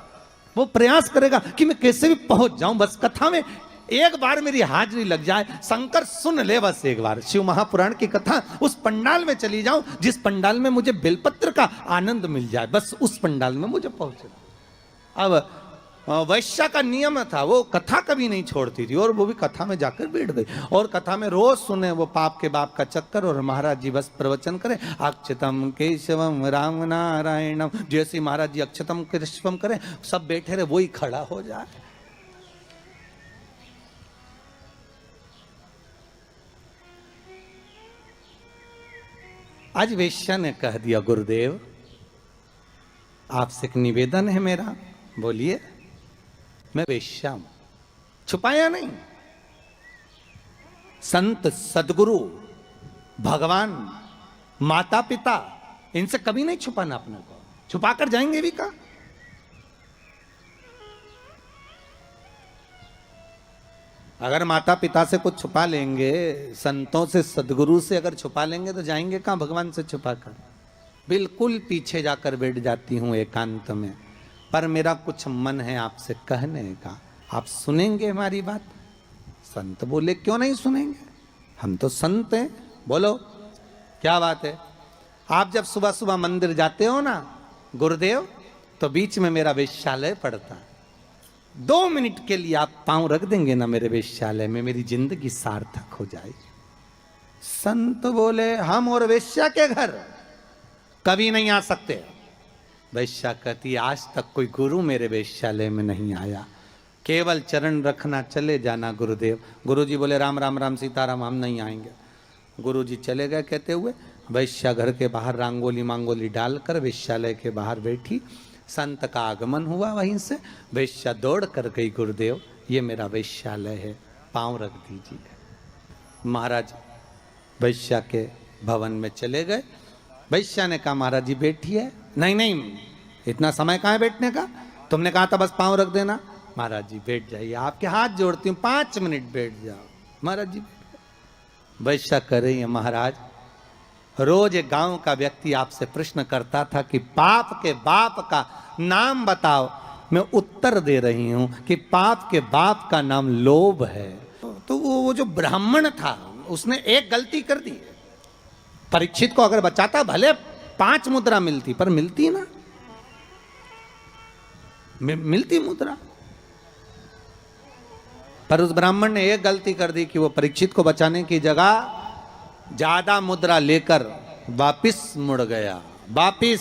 वो प्रयास करेगा कि मैं कैसे भी पहुंच जाऊं, बस कथा में एक बार मेरी हाजिरी लग जाए, शंकर सुन ले बस एक बार शिव महापुराण की कथा, उस पंडाल में चली जाऊं जिस पंडाल में मुझे बेलपत्र का आनंद मिल जाए, बस उस पंडाल में मुझे पहुंचना। अब वैश्या का नियम था, वो कथा कभी नहीं छोड़ती थी और वो भी कथा में जाकर बैठ गई और कथा में रोज सुने वो पाप के बाप का चक्कर। और महाराज जी बस प्रवचन करें अक्षतम केशवम राम नारायणम, जैसे महाराज जी अक्षतम केशवम करें सब बैठे रहे, वही खड़ा हो जाए। आज वेश्या ने कह दिया गुरुदेव आपसे एक निवेदन है मेरा। बोलिए। मैं वेश्या हूं, छुपाया नहीं। संत सदगुरु भगवान माता पिता इनसे कभी नहीं छुपाना अपने को, छुपाकर जाएंगे भी कहां। अगर माता पिता से कुछ छुपा लेंगे, संतों से सदगुरु से अगर छुपा लेंगे तो जाएंगे कहां भगवान से छुपाकर। बिल्कुल पीछे जाकर बैठ जाती हूं एकांत में, पर मेरा कुछ मन है आपसे कहने का, आप सुनेंगे हमारी बात। संत बोले क्यों नहीं सुनेंगे, हम तो संत हैं, बोलो क्या बात है। आप जब सुबह सुबह मंदिर जाते हो ना गुरुदेव, तो बीच में मेरा वेश्यालय पड़ता है। 2 मिनट के लिए आप पांव रख देंगे ना मेरे वेश्यालय में, मेरी जिंदगी सार्थक हो जाएगी। संत बोले हम और वेश्या के घर कभी नहीं आ सकते। वैश्या कहती आज तक कोई गुरु मेरे वेश्यालय में नहीं आया, केवल चरण रखना, चले जाना गुरुदेव। गुरुजी बोले राम राम राम सीताराम, हम नहीं आएंगे। गुरुजी चले गए कहते हुए। वैश्या घर के बाहर रंगोली मांगोली डालकर वेश्यालय के बाहर बैठी। संत का आगमन हुआ, वहीं से वैश्या दौड़ कर गई, गुरुदेव ये मेरा वेश्यालय है, पांव रख दीजिए। महाराज वैश्या के भवन में चले गए। वैश्या ने कहा महाराज जी बैठिए। नहीं नहीं, इतना समय कहाँ है बैठने का, तुमने कहा था बस पांव रख देना। महाराज जी बैठ जाइए, आपके हाथ जोड़ती हूँ, 5 मिनट बैठ जाओ। महाराज जी वैश्या कर रही है। महाराज रोज एक गांव का व्यक्ति आपसे प्रश्न करता था कि पाप के बाप का नाम बताओ, मैं उत्तर दे रही हूं कि पाप के बाप का नाम लोभ है। तो वो जो ब्राह्मण था उसने एक गलती कर दी। परीक्षित को अगर बचाता भले 5 मुद्रा मिलती, पर मिलती ना, मिलती मुद्रा। पर उस ब्राह्मण ने एक गलती कर दी कि वो परीक्षित को बचाने की जगह ज्यादा मुद्रा लेकर वापिस मुड़ गया। वापिस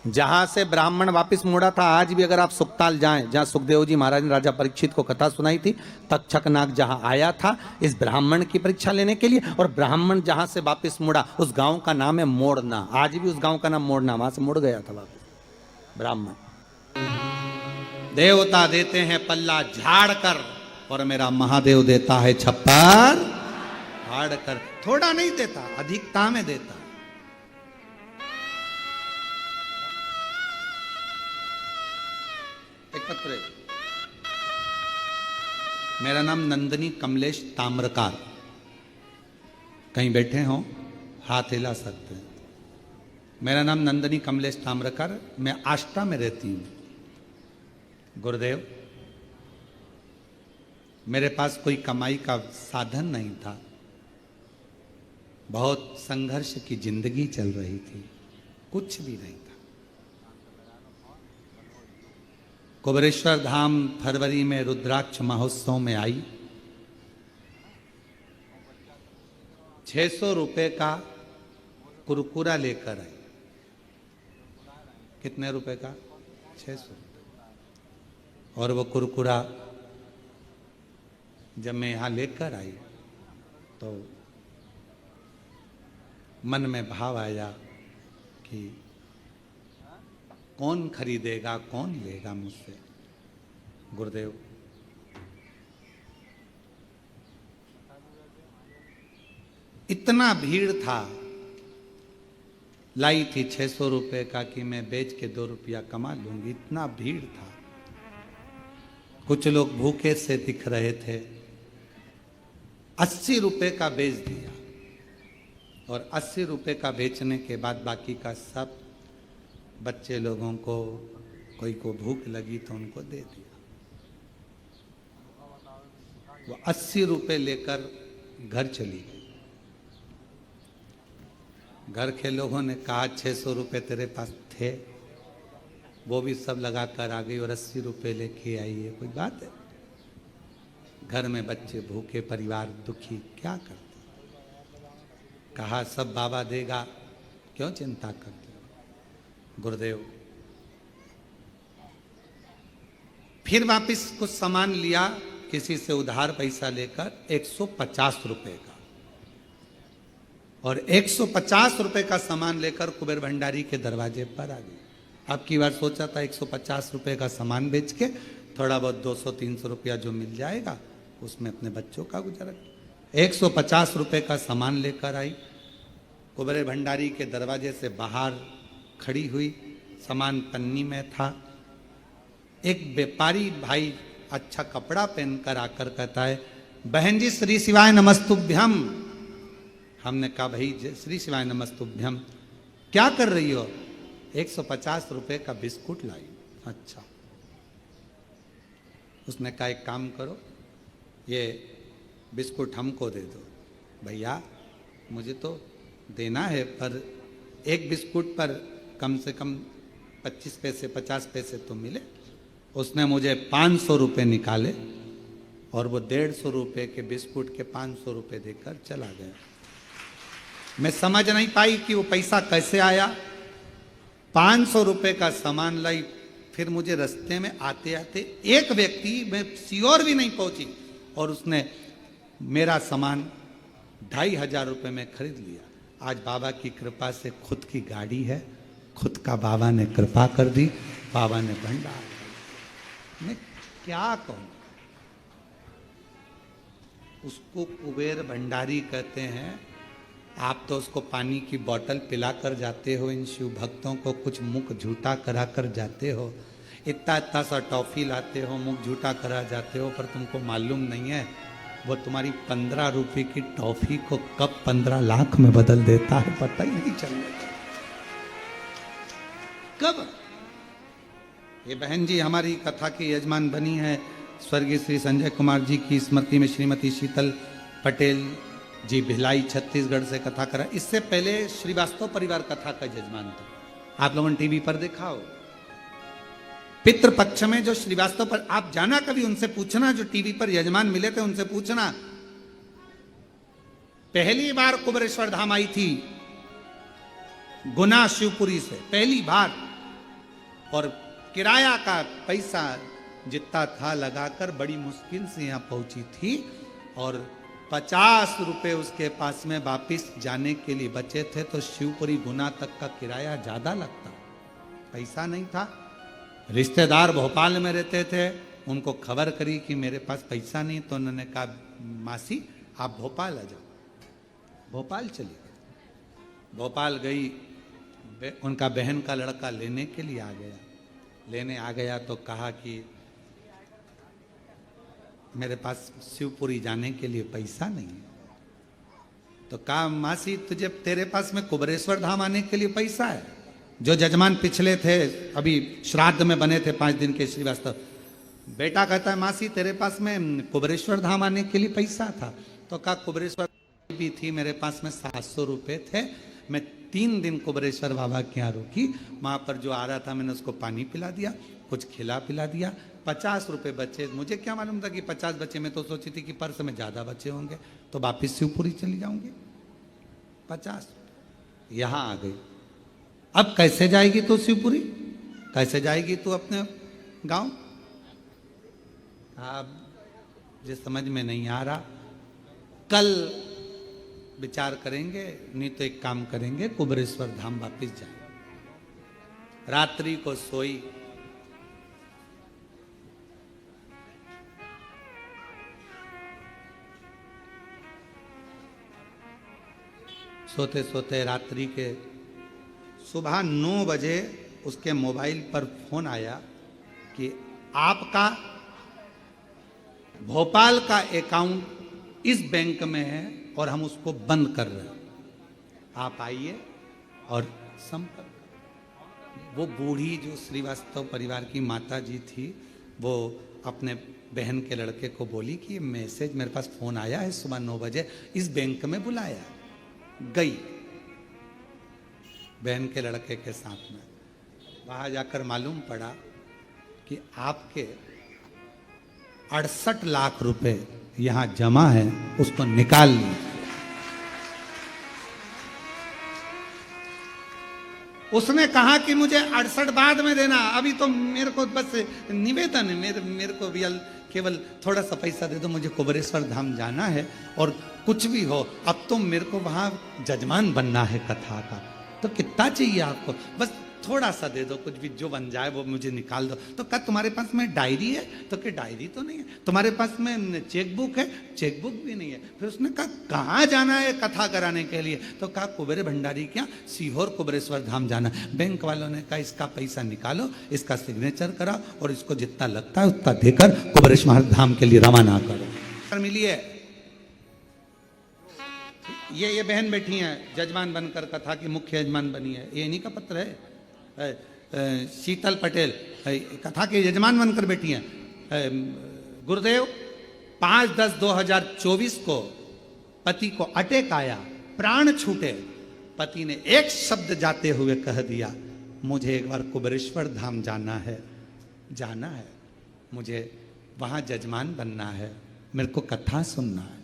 जहां से ब्राह्मण वापिस मुड़ा था, आज भी अगर आप सुखताल जाएं, जहां सुखदेव जी महाराज ने राजा परीक्षित को कथा सुनाई थी, तक्षक नाग जहां आया था इस ब्राह्मण की परीक्षा लेने के लिए, और ब्राह्मण जहां से वापिस मुड़ा उस गांव का नाम है मोड़ना। आज भी उस गांव का नाम मोड़ना, वहां से मुड़ गया था वापिस ब्राह्मण। देवता देते हैं पल्ला झाड़ कर, और मेरा महादेव देता है छप्पर फाड़ कर। थोड़ा नहीं देता, अधिकता में देता। एकत्र। मेरा नाम नंदनी कमलेश ताम्रकार। कहीं बैठे हो हाथ हिला सकते हैं। मेरा नाम नंदनी कमलेश ताम्रकार, मैं आष्टा में रहती हूं। गुरुदेव मेरे पास कोई कमाई का साधन नहीं था, बहुत संघर्ष की जिंदगी चल रही थी, कुछ भी नहीं था। कुबेरेश्वर धाम फरवरी में रुद्राक्ष महोत्सव में आई। 600 रुपए का कुरकुरा लेकर आई। कितने रुपए का? 600। और वो कुरकुरा जब मैं यहां लेकर आई तो मन में भाव आया कि कौन खरीदेगा, कौन लेगा मुझसे। गुरुदेव इतना भीड़ था, लाई थी 600 रुपए का कि मैं बेच के 2 रुपया कमा लूंगी, इतना भीड़ था। कुछ लोग भूखे से दिख रहे थे। 80 रुपए का बेच दिया, और 80 रुपए का बेचने के बाद बाकी का सब बच्चे लोगों को, कोई को भूख लगी तो उनको दे दिया। वो 80 रुपए लेकर घर चली गई। घर के लोगों ने कहा 600 रुपए तेरे पास थे, वो भी सब लगा कर आ गई और 80 रुपए लेके आई है, कोई बात है? घर में बच्चे भूखे, परिवार दुखी, क्या करते? कहा सब बाबा देगा, क्यों चिंता करते हो? गुरुदेव फिर वापिस कुछ सामान लिया, किसी से उधार पैसा लेकर 150 रुपए का, और 150 रुपए का सामान लेकर कुबेर भंडारी के दरवाजे पर आ गई। अब की बार सोचा था 150 रुपए का सामान बेच के थोड़ा बहुत 200-300 रुपया जो मिल जाएगा उसमें अपने बच्चों का गुजारा। 150 रुपए का सामान लेकर आई, कुबेर भंडारी के दरवाजे से बाहर खड़ी हुई, सामान पन्नी में था। एक व्यापारी भाई अच्छा कपड़ा पहनकर आकर कहता है, बहन जी श्री शिवाय नमस्तुभ्यम। हमने कहा भाई श्री शिवाय नमस्तुभ्यम, क्या कर रही हो? 150 रुपए का बिस्कुट लाई। अच्छा। उसने कहा एक काम करो, ये बिस्कुट हमको दे दो। भैया मुझे तो देना है, पर एक बिस्कुट पर कम से कम 25 पैसे 50 पैसे तो मिले। उसने मुझे 500 रुपये निकाले और वो 150 रुपये के बिस्कुट के 500 रुपये देकर चला गया। मैं समझ नहीं पाई कि वो पैसा कैसे आया। 500 रुपये का सामान लाई, फिर मुझे रास्ते में आते आते एक व्यक्ति, मैं सीओर भी नहीं पहुंची, और उसने मेरा सामान 2500 रुपये में खरीद लिया। आज बाबा की कृपा से खुद की गाड़ी है, खुद का बाबा ने कृपा कर दी, बाबा ने भंडार। मैं क्या कहूं, उसको कुबेर भंडारी कहते हैं। आप तो उसको पानी की बोतल पिला कर जाते हो, इन शिव भक्तों को कुछ मुख झूठा करा कर जाते हो, इतना इतना सा टॉफी लाते हो, मुख झूठा करा जाते हो, पर तुमको मालूम नहीं है वो तुम्हारी 15 रुपए की टॉफी को कब 15 लाख में बदल देता है, पता ही नहीं चलता कब। ये बहन जी हमारी कथा की यजमान बनी है, स्वर्गीय श्री संजय कुमार जी की स्मृति में श्रीमती शीतल पटेल जी भिलाई छत्तीसगढ़ से कथा करा। इससे पहले श्रीवास्तव परिवार कथा का यजमान था, आप लोगों ने टीवी पर देखा हो। पितृपक्ष में जो श्रीवास्तव पर, आप जाना कभी उनसे पूछना, जो टीवी पर यजमान मिले थे उनसे पूछना। पहली बार कुबेरेश्वर धाम आई थी गुना शिवपुरी से, पहली बार, और किराया का पैसा जितना था लगाकर बड़ी मुश्किल से यहां पहुंची थी, और 50 रुपए उसके पास में वापिस जाने के लिए बचे थे, तो शिवपुरी गुना तक का किराया ज्यादा लगता, पैसा नहीं था। रिश्तेदार भोपाल में रहते थे, उनको खबर करी कि मेरे पास पैसा नहीं, तो उन्होंने कहा मासी आप भोपाल आ जाओ। भोपाल चली गई। भोपाल गई, उनका बहन का लड़का लेने के लिए आ गया। लेने आ गया तो कहा कि मेरे पास शिवपुरी जाने के लिए पैसा नहीं है। तो कहा मासी तुझे, तेरे पास में कुबेरेश्वर धाम आने के लिए पैसा है। जो जजमान पिछले थे, अभी श्राद्ध में बने थे 5 दिन के श्रीवास्तव, बेटा कहता है मासी तेरे पास में कुबेरेश्वर धाम आने के लिए पैसा था। तो कहा कुबेरेश्वर भी थी, मेरे पास में 700 रुपये थे, मैं 3 दिन कुबेरेश्वर बाबा के यहाँ रुकी, वहाँ पर जो आ रहा था मैंने उसको पानी पिला दिया, कुछ खिला पिला दिया, 50 रुपये बचे। मुझे क्या मालूम था कि 50 बचे, मैं तो सोची थी कि पर्स में ज़्यादा बचे होंगे, तो वापिस शिवपुरी चली जाऊंगी। 50 यहाँ आ गई। अब कैसे जाएगी तू शिवपुरी, कैसे जाएगी तू अपने गांव? अब मुझे समझ में नहीं आ रहा, कल विचार करेंगे, नहीं तो एक काम करेंगे, कुबेरेश्वर धाम वापिस जाएंगे। रात्रि को सोई, सोते सोते रात्रि के सुबह 9 बजे उसके मोबाइल पर फोन आया कि आपका भोपाल का अकाउंट इस बैंक में है और हम उसको बंद कर रहे हैं, आप आइए और संपर्क। वो बूढ़ी जो श्रीवास्तव परिवार की माता जी थी, वो अपने बहन के लड़के को बोली कि मैसेज मेरे पास फोन आया है सुबह 9 बजे, इस बैंक में बुलाया है। गई बहन के लड़के के साथ में, वहां जाकर मालूम पड़ा कि आपके 68 लाख रुपए यहां जमा है, उसको निकाल ली। उसने कहा कि मुझे 68 बाद में देना, अभी तो मेरे को बस निवेदन है, मेरे को भी केवल थोड़ा सा पैसा दे दो, मुझे कुबेरेश्वर धाम जाना है, और कुछ भी हो अब तो मेरे को वहां जजमान बनना है कथा का, तो कितना चाहिए आपको, बस थोड़ा सा दे दो, कुछ भी जो बन जाए वो मुझे निकाल दो। तो कहा तुम्हारे पास में डायरी है? तो क्या डायरी तो नहीं है। तुम्हारे पास में चेकबुक है? चेकबुक भी नहीं है। फिर उसने कहा कहाँ जाना है कथा कराने के लिए? तो कहा कुबेर भंडारी क्या सीहोर कुबेरेश्वर धाम जाना। बैंक वालों ने कहा इसका पैसा निकालो, इसका सिग्नेचर कराओ और इसको जितना लगता है उतना देकर कुबेरेश्वर धाम के लिए रवाना करो। मिली है ये बहन बैठी है जजमान बनकर, कथा की मुख्य यजमान बनी है, ये इन्हीं का पत्र है। शीतल पटेल कथा के यजमान बनकर बैठी हैं। गुरुदेव 5/10/2024 को पति को अटैक आया, प्राण छूटे, पति ने एक शब्द जाते हुए कह दिया, मुझे एक बार कुबेरेश्वर धाम जाना है, मुझे वहां जजमान बनना है, मेरे को कथा सुनना है।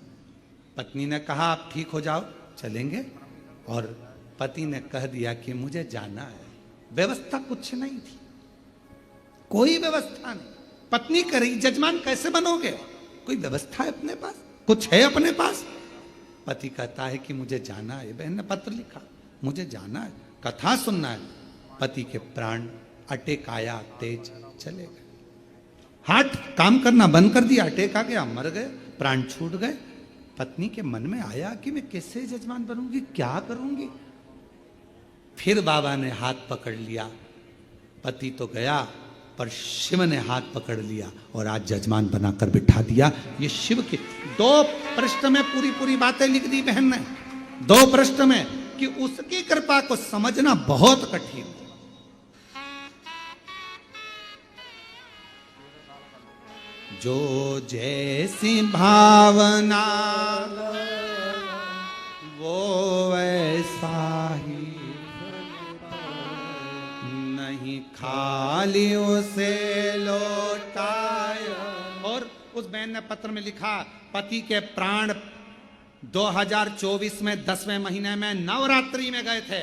पत्नी ने कहा आप ठीक हो जाओ चलेंगे, और पति ने कह दिया कि मुझे जाना है। व्यवस्था कुछ नहीं थी, कोई व्यवस्था नहीं। पत्नी करी जजमान कैसे बनोगे, कोई व्यवस्था है अपने पास, कुछ है अपने पास? पति कहता है कि मुझे जाना है। बहन ने पत्र लिखा, मुझे जाना है, कथा सुनना है। पति के प्राण अटेक आया, तेज चले गए, हार्ट काम करना बंद कर दिया, अटेक आ गया, मर गए, प्राण छूट गए। पत्नी के मन में आया कि मैं कैसे जजमान बनूंगी, क्या करूंगी। फिर बाबा ने हाथ पकड़ लिया, पति तो गया पर शिव ने हाथ पकड़ लिया और आज जजमान बनाकर बिठा दिया। ये शिव के 2 पृष्ठ में पूरी बातें लिख दी बहन ने, 2 पृष्ठ में, कि उसकी कृपा को समझना बहुत कठिन है। जो जैसी भावना वो वैसा ही, नहीं खाली उसे लौटाया। और उस बहन ने पत्र में लिखा, पति के प्राण 2024 में 10वें महीने में नवरात्रि में गए थे,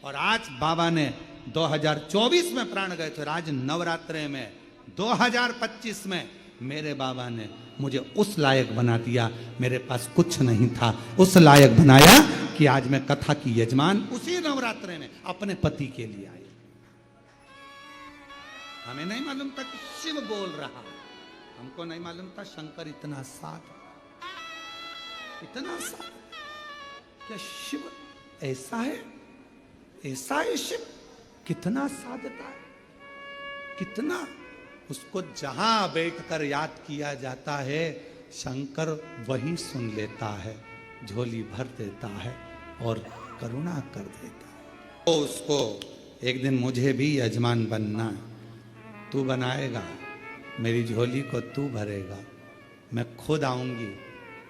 और आज बाबा ने 2024 में प्राण गए थे, और आज नवरात्रि में 2025 में मेरे बाबा ने मुझे उस लायक बना दिया। मेरे पास कुछ नहीं था, उस लायक बनाया कि आज मैं कथा की यजमान उसी नवरात्रि में अपने पति के लिए आई। हमें नहीं मालूम था कि शिव बोल रहा, हमको नहीं मालूम था शंकर इतना साध, इतना साध। क्या शिव ऐसा है, ऐसा है शिव, कितना साधता है, कितना। उसको जहां बैठकर याद किया जाता है, शंकर वही सुन लेता है, झोली भर देता है और करुणा कर देता है। तो उसको एक दिन मुझे भी यजमान बनना है, तू बनाएगा, मेरी झोली को तू भरेगा, मैं खुद आऊंगी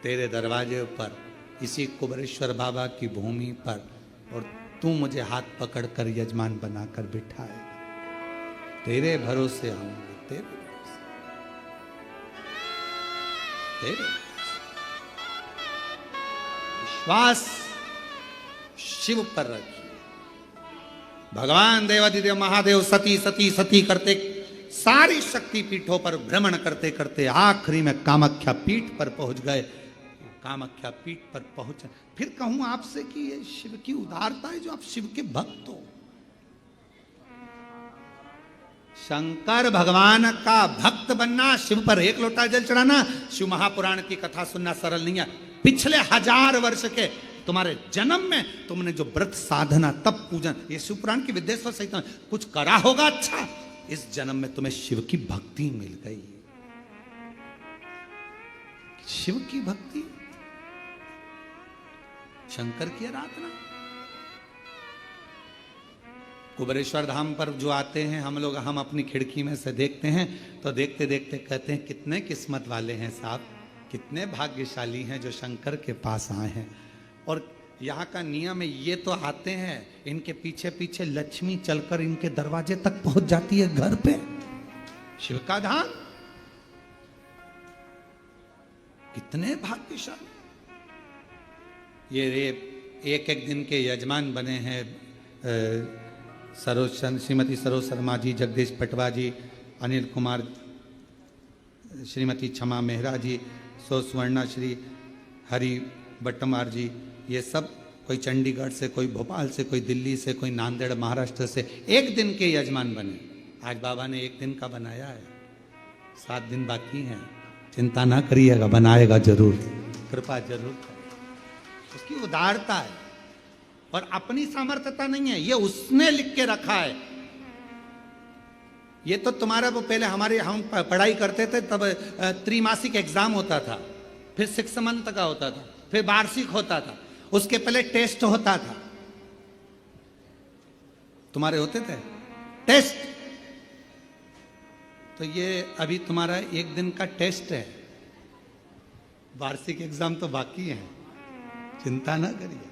तेरे दरवाजे पर, इसी कुबेरेश्वर बाबा की भूमि पर, और तू मुझे हाथ पकड़कर यजमान बनाकर बिठाएगा। तेरे भरोसे आऊंगा, तेरे भरोसे, तेरे विश्वास शिव पर रखिए। भगवान देवाधिदेव महादेव सती सती सती करते सारी शक्ति पीठों पर भ्रमण करते करते आखिरी में कामाख्या पीठ पर पहुंच गए। कामाख्या पीठ पर पहुंचे, फिर कहूं आपसे कि ये शिव की उदारता है जो आप शिव के भक्त हो। शंकर भगवान का भक्त बनना, शिव पर एक लोटा जल चढ़ाना, शिव महापुराण की कथा सुनना सरल नहीं है। पिछले 1000 वर्ष के तुम्हारे जन्म में तुमने जो व्रत साधना तप पूजन, ये शिव पुराण की विद्येश्वर सहित कुछ करा होगा, अच्छा इस जन्म में तुम्हें शिव की भक्ति मिल गई। शिव की भक्ति, शंकर की आराधना। कुबेरेश्वर धाम पर जो आते हैं हम लोग, हम अपनी खिड़की में से देखते हैं तो देखते देखते कहते हैं कितने किस्मत वाले हैं साहब, कितने भाग्यशाली हैं जो शंकर के पास आए हैं। और यहाँ का नियम है, ये तो आते हैं, इनके पीछे पीछे लक्ष्मी चलकर इनके दरवाजे तक पहुंच जाती है, घर पे। शिव का धाम, कितने भाग्यशाली। ये एक एक दिन के यजमान बने हैं श्रीमती सरोज शर्मा जी, जगदीश पटवा जी, अनिल कुमार, श्रीमती क्षमा मेहरा जी, सुवर्णा श्री हरि बट्टमार जी, ये सब कोई चंडीगढ़ से, कोई भोपाल से, कोई दिल्ली से, कोई नांदेड़ महाराष्ट्र से एक दिन के यजमान बने। आज बाबा ने एक दिन का बनाया है, 7 दिन बाकी हैं, चिंता ना करिएगा, बनाएगा जरूर, कृपा जरूर करेगा। उसकी उदारता है और अपनी सामर्थ्यता नहीं है, ये उसने लिख के रखा है। ये तो तुम्हारा वो पहले हम पढ़ाई करते थे तब त्रिमासिक एग्जाम होता था, फिर 6 मंथ का होता था, फिर वार्षिक होता था, उसके पहले टेस्ट होता था। तुम्हारे होते थे टेस्ट, तो ये अभी तुम्हारा 1 दिन का टेस्ट है, वार्षिक एग्जाम तो बाकी है, चिंता ना करिए।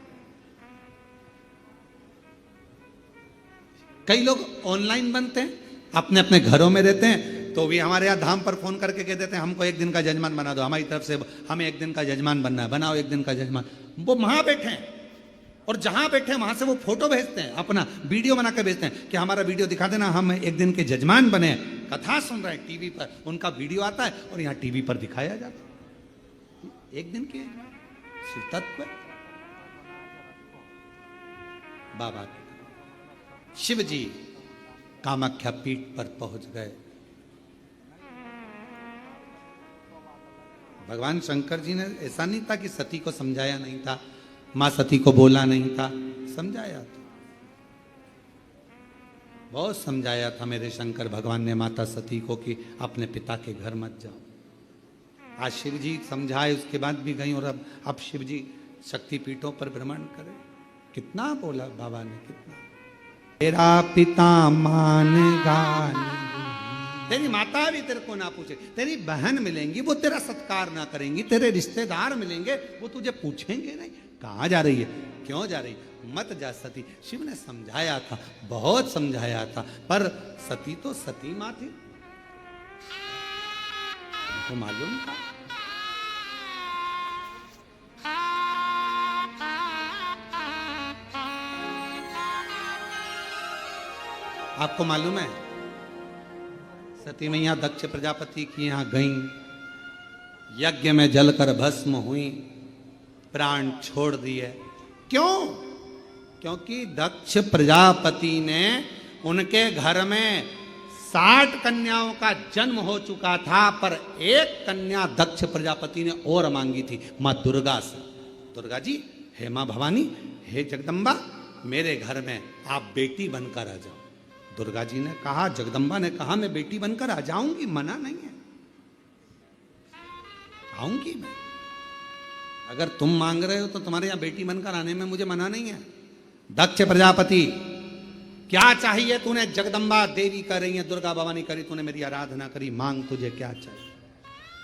कई लोग ऑनलाइन बनते हैं, अपने अपने घरों में रहते हैं, तो भी हमारे यहाँ धाम पर फोन करके कह देते हैं हमको एक दिन का जजमान बना दो, हमारी तरफ से हमें एक दिन का जजमान बनना है, बनाओ एक दिन का जजमान। वो वहां बैठे हैं और जहां बैठे हैं वहां से वो फोटो भेजते हैं, अपना वीडियो बना के भेजते हैं कि हमारा वीडियो दिखा देना, हम एक दिन के जजमान बने, कथा सुन रहे हैं टीवी पर, उनका वीडियो आता है और यहाँ टीवी पर दिखाया जाता है एक दिन के शिव तत्व। बाबा शिव जी कामाख्या पीठ पर पहुंच गए। भगवान शंकर जी ने ऐसा नहीं था कि सती को समझाया नहीं था, मां सती को बोला नहीं था, समझाया था, बहुत समझाया था मेरे शंकर भगवान ने माता सती को कि अपने पिता के घर मत जाओ। आज शिव जी समझाए उसके बाद भी गई और अब शिव जी शक्तिपीठों पर भ्रमण करे। कितना बोला बाबा ने, कितना। तेरा पिता मानेगा, तेरी माता भी तेरे को ना पूछे, तेरी बहन मिलेंगी वो तेरा सत्कार ना करेंगी, तेरे रिश्तेदार मिलेंगे वो तुझे पूछेंगे नहीं कहाँ जा रही है, क्यों जा रही है, मत जा सती। शिव ने समझाया था, बहुत समझाया था, पर सती तो सती मां थी, तो मालूम था। आपको मालूम है सती मैया दक्ष प्रजापति की यहां गईं, यज्ञ में जलकर भस्म हुई, प्राण छोड़ दिए। क्यों? क्योंकि दक्ष प्रजापति ने उनके घर में 60 कन्याओं का जन्म हो चुका था, पर एक कन्या दक्ष प्रजापति ने और मांगी थी, मां दुर्गा से। दुर्गा जी, हे मां भवानी, हे जगदम्बा, मेरे घर में आप बेटी बनकर आ जाओ। दुर्गा जी ने कहा, जगदम्बा ने कहा, मैं बेटी बनकर आ जाऊंगी, मना नहीं है, आऊंगी मैं। अगर तुम मांग रहे हो तो तुम्हारे यहां बेटी बनकर आने में मुझे मना नहीं है। दक्ष प्रजापति, क्या चाहिए तूने? जगदम्बा देवी कर रही है, दुर्गा भवानी करी, तूने मेरी आराधना करी, मांग तुझे क्या चाहिए?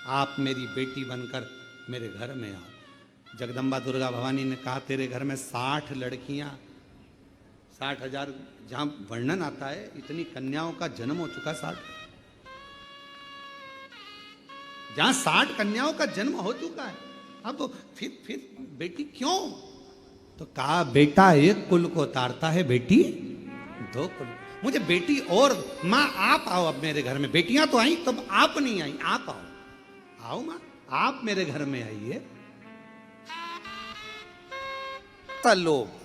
आप मेरी बेटी बनकर मेरे घर में आओ। जगदम्बा दुर्गा भवानी ने कहा, तेरे घर में 60 लड़कियां, 60,000 जहां वर्णन आता है, इतनी कन्याओं का जन्म हो चुका, 60, जहां 60 कन्याओं का जन्म हो चुका है, अब फिर बेटी क्यों? तो कहा, बेटा एक कुल को उतारता है, बेटी 2 कुल। मुझे बेटी और, मां आप आओ अब मेरे घर में। बेटियां तो आई, तब आप नहीं आई, आप आओ, आओ मां, आप मेरे घर में आइए। लोग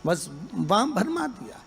बस वाम भरमा दिया।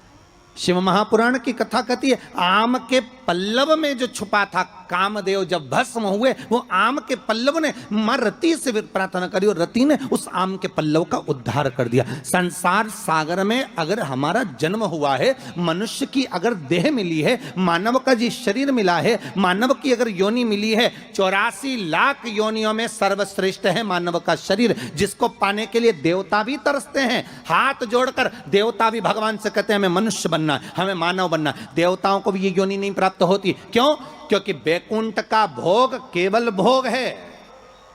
शिव महापुराण की कथा कहती है, आम के पल्लव में जो छुपा था कामदेव, जब भस्म हुए, वो आम के पल्लव ने मां रति से प्रार्थना करी और रति ने उस आम के पल्लव का उद्धार कर दिया। संसार सागर में अगर हमारा जन्म हुआ है, मनुष्य की अगर देह मिली है, मानव का जी शरीर मिला है, मानव की अगर योनि मिली है, 84 लाख योनियों में सर्वश्रेष्ठ है मानव का शरीर, जिसको पाने के लिए देवता भी तरसते हैं। हाथ जोड़कर देवता भी भगवान से कहते हैं हमें मनुष्य बनना, हमें मानव बनना। देवताओं को भी ये योनि नहीं प्राप्त होती। क्यों? क्योंकि बैकुंठ का भोग केवल भोग है,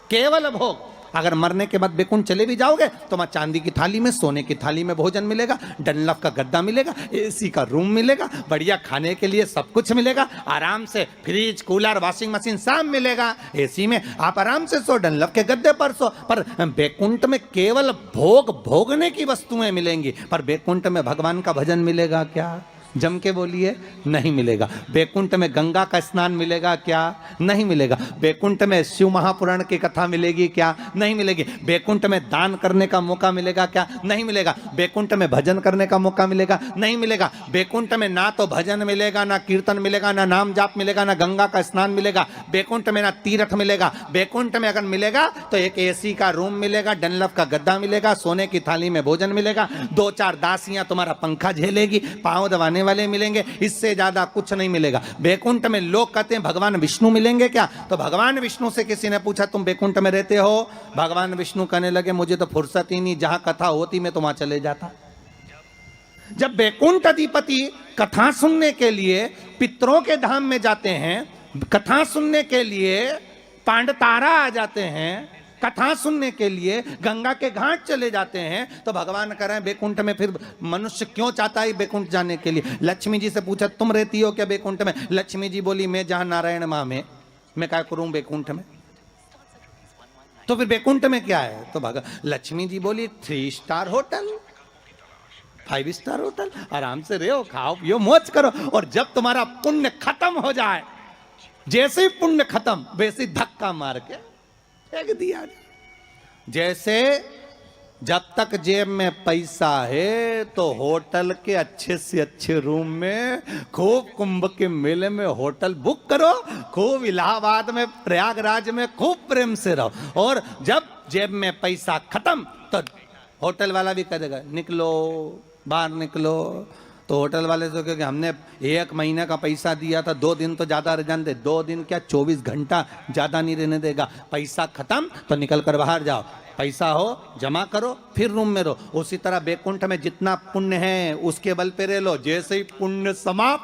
केवल भोग। अगर मरने के बाद बैकुंठ चले भी जाओगे तो वहां चांदी की थाली में, सोने की थाली में भोजन मिलेगा, डनलफ का गद्दा मिलेगा, एसी का रूम मिलेगा, बढ़िया खाने के लिए सब कुछ मिलेगा, आराम से फ्रिज, कूलर, वॉशिंग मशीन सब मिलेगा। एसी में आप आराम से सो, डनलफ के गद्दे पर सो। पर बैकुंठ में केवल भोग भोगने की वस्तुएं मिलेंगी। पर बैकुंठ में भगवान का भजन मिलेगा क्या? जम के बोलिए, नहीं मिलेगा। बैकुंठ में गंगा का स्नान मिलेगा क्या? नहीं मिलेगा। बैकुंठ में शिव महापुराण की कथा मिलेगी क्या? नहीं मिलेगी। बैकुंठ में दान करने का मौका मिलेगा क्या? नहीं मिलेगा। बैकुंठ में भजन करने का मौका मिलेगा? नहीं मिलेगा। बैकुंठ में ना तो भजन मिलेगा, ना कीर्तन मिलेगा, ना नाम जाप मिलेगा, ना गंगा का स्नान मिलेगा। बैकुंठ में ना तीर्थ मिलेगा। बैकुंठ में अगर मिलेगा तो एक एसी का रूम मिलेगा, डनलफ का गद्दा मिलेगा, सोने की थाली में भोजन मिलेगा, 2-4 दासियां तुम्हारा पंखा झेलेगी, पांव दबाने वाले मिलेंगे, इससे ज्यादा कुछ नहीं मिलेगा। बैकुंठ में लोग कहते हैं भगवान विष्णु मिलेंगे क्या? तो भगवान विष्णु से किसी ने पूछा तुम बैकुंठ में रहते हो? भगवान विष्णु कहने लगे मुझे तो फुर्सत ही नहीं, जहां कथा होती मैं तो वहां चले जाता। जब बैकुंठ अधिपति कथा सुनने के लिए पितरों के धाम में जाते हैं, कथा सुनने के लिए पांडतारा आ जाते हैं, कथा सुनने के लिए गंगा के घाट चले जाते हैं, तो भगवान कह रहे हैं बैकुंठ में फिर मनुष्य क्यों चाहता है बैकुंठ जाने के लिए। लक्ष्मी जी से पूछा तुम रहती हो क्या बैकुंठ में? लक्ष्मी जी बोली मैं जहां नारायण मां में, मैं क्या करूं बैकुंठ में? तो फिर बैकुंठ में क्या है? तो लक्ष्मी जी बोली 3 स्टार होटल, 5 स्टार होटल, आराम से रहो, खाओ पियो, मौज करो। और जब तुम्हारा पुण्य खत्म हो जाए, जैसे ही पुण्य खत्म वैसे ही धक्का मार के फेंक दिया। जैसे जब तक जेब में पैसा है तो होटल के अच्छे से अच्छे रूम में, खूब कुंभ के मेले में होटल बुक करो, खूब इलाहाबाद में, प्रयागराज में खूब प्रेम से रहो। और जब जेब में पैसा खत्म तो होटल वाला भी कह देगा निकलो, बाहर निकलो। तो होटल वाले से क्योंकि हमने 1 महीने का पैसा दिया था, 2 दिन तो ज्यादा रह जाने दे, 2 दिन क्या 24 घंटा ज्यादा नहीं रहने देगा। पैसा खत्म तो निकल कर बाहर जाओ, पैसा हो जमा करो, फिर रूम में रहो। उसी तरह बैकुंठ में जितना पुण्य है उसके बल पे रह लो, जैसे ही पुण्य समाप्त,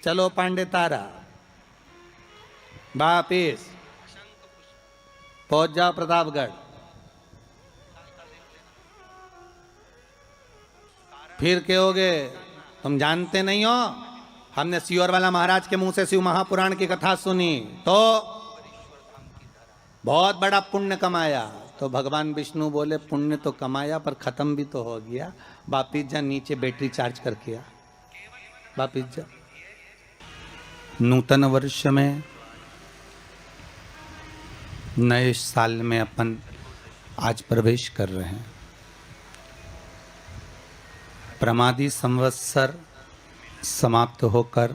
चलो पांडे तारा वापिस पहुंच जाओ प्रतापगढ़। फिर कहोगे तुम जानते नहीं हो, हमने सियोर वाला महाराज के मुंह से शिव महापुराण की कथा सुनी तो बहुत बड़ा पुण्य कमाया। तो भगवान विष्णु बोले पुण्य तो कमाया पर खत्म भी तो हो गया, वापिस जा नीचे बैटरी चार्ज करके आ, वापिस जा। नूतन वर्ष में, नए साल में अपन आज प्रवेश कर रहे हैं। प्रमादी संवत्सर समाप्त होकर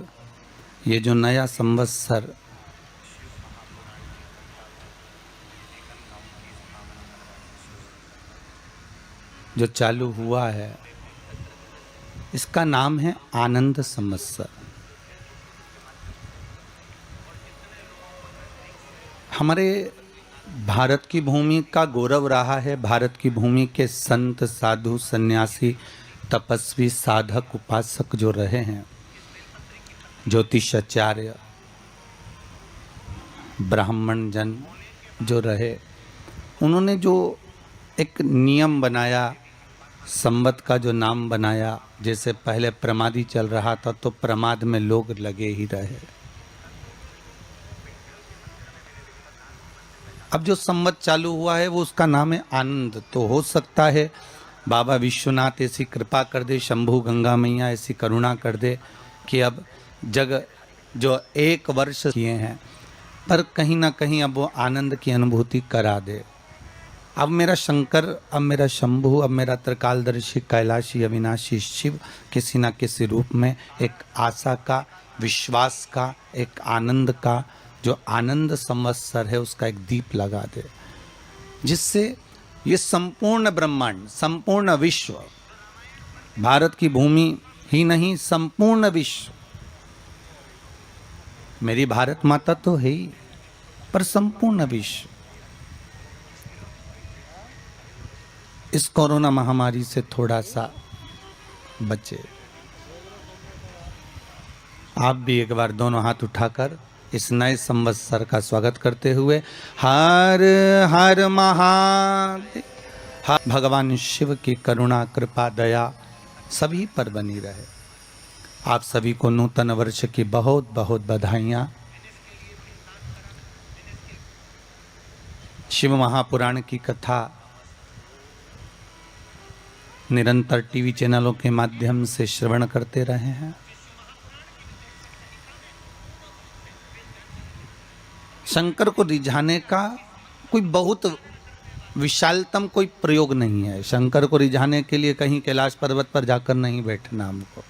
ये जो नया संवत्सर जो चालू हुआ है, इसका नाम है आनंद संवत्सर। हमारे भारत की भूमि का गौरव रहा है। भारत की भूमि के संत, साधु, सन्यासी, तपस्वी, साधक, उपासक जो रहे हैं, ज्योतिषाचार्य, ब्राह्मण जन जो रहे, उन्होंने जो एक नियम बनाया, संवत का जो नाम बनाया, जैसे पहले प्रमादी चल रहा था तो प्रमाद में लोग लगे ही रहे। अब जो संवत चालू हुआ है वो उसका नाम है आनंद। तो हो सकता है बाबा विश्वनाथ ऐसी कृपा कर दे, शंभू गंगा मैया ऐसी करुणा कर दे कि अब जग जो 1 वर्ष किए हैं पर कहीं ना कहीं अब वो आनंद की अनुभूति करा दे। अब मेरा शंकर, अब मेरा शंभू, अब मेरा त्रिकालदर्शी, कैलाशी, अविनाशी शिव किसी न किसी रूप में एक आशा का, विश्वास का, एक आनंद का, जो आनंद संवत्सर है उसका एक दीप लगा दे, जिससे ये संपूर्ण ब्रह्मांड, संपूर्ण विश्व, भारत की भूमि ही नहीं संपूर्ण विश्व, मेरी भारत माता तो है ही पर संपूर्ण विश्व इस कोरोना महामारी से थोड़ा सा बचे। आप भी एक बार दोनों हाथ उठाकर इस नए संवत्सर का स्वागत करते हुए हर हर महादेव। भगवान शिव की करुणा, कृपा, दया सभी पर बनी रहे। आप सभी को नूतन वर्ष की बहुत बहुत बधाइयाँ। शिव महापुराण की कथा निरंतर टीवी चैनलों के माध्यम से श्रवण करते रहे हैं। शंकर को रिझाने का कोई बहुत विशालतम कोई प्रयोग नहीं है। शंकर को रिझाने के लिए कहीं कैलाश पर्वत पर जाकर नहीं बैठना हमको।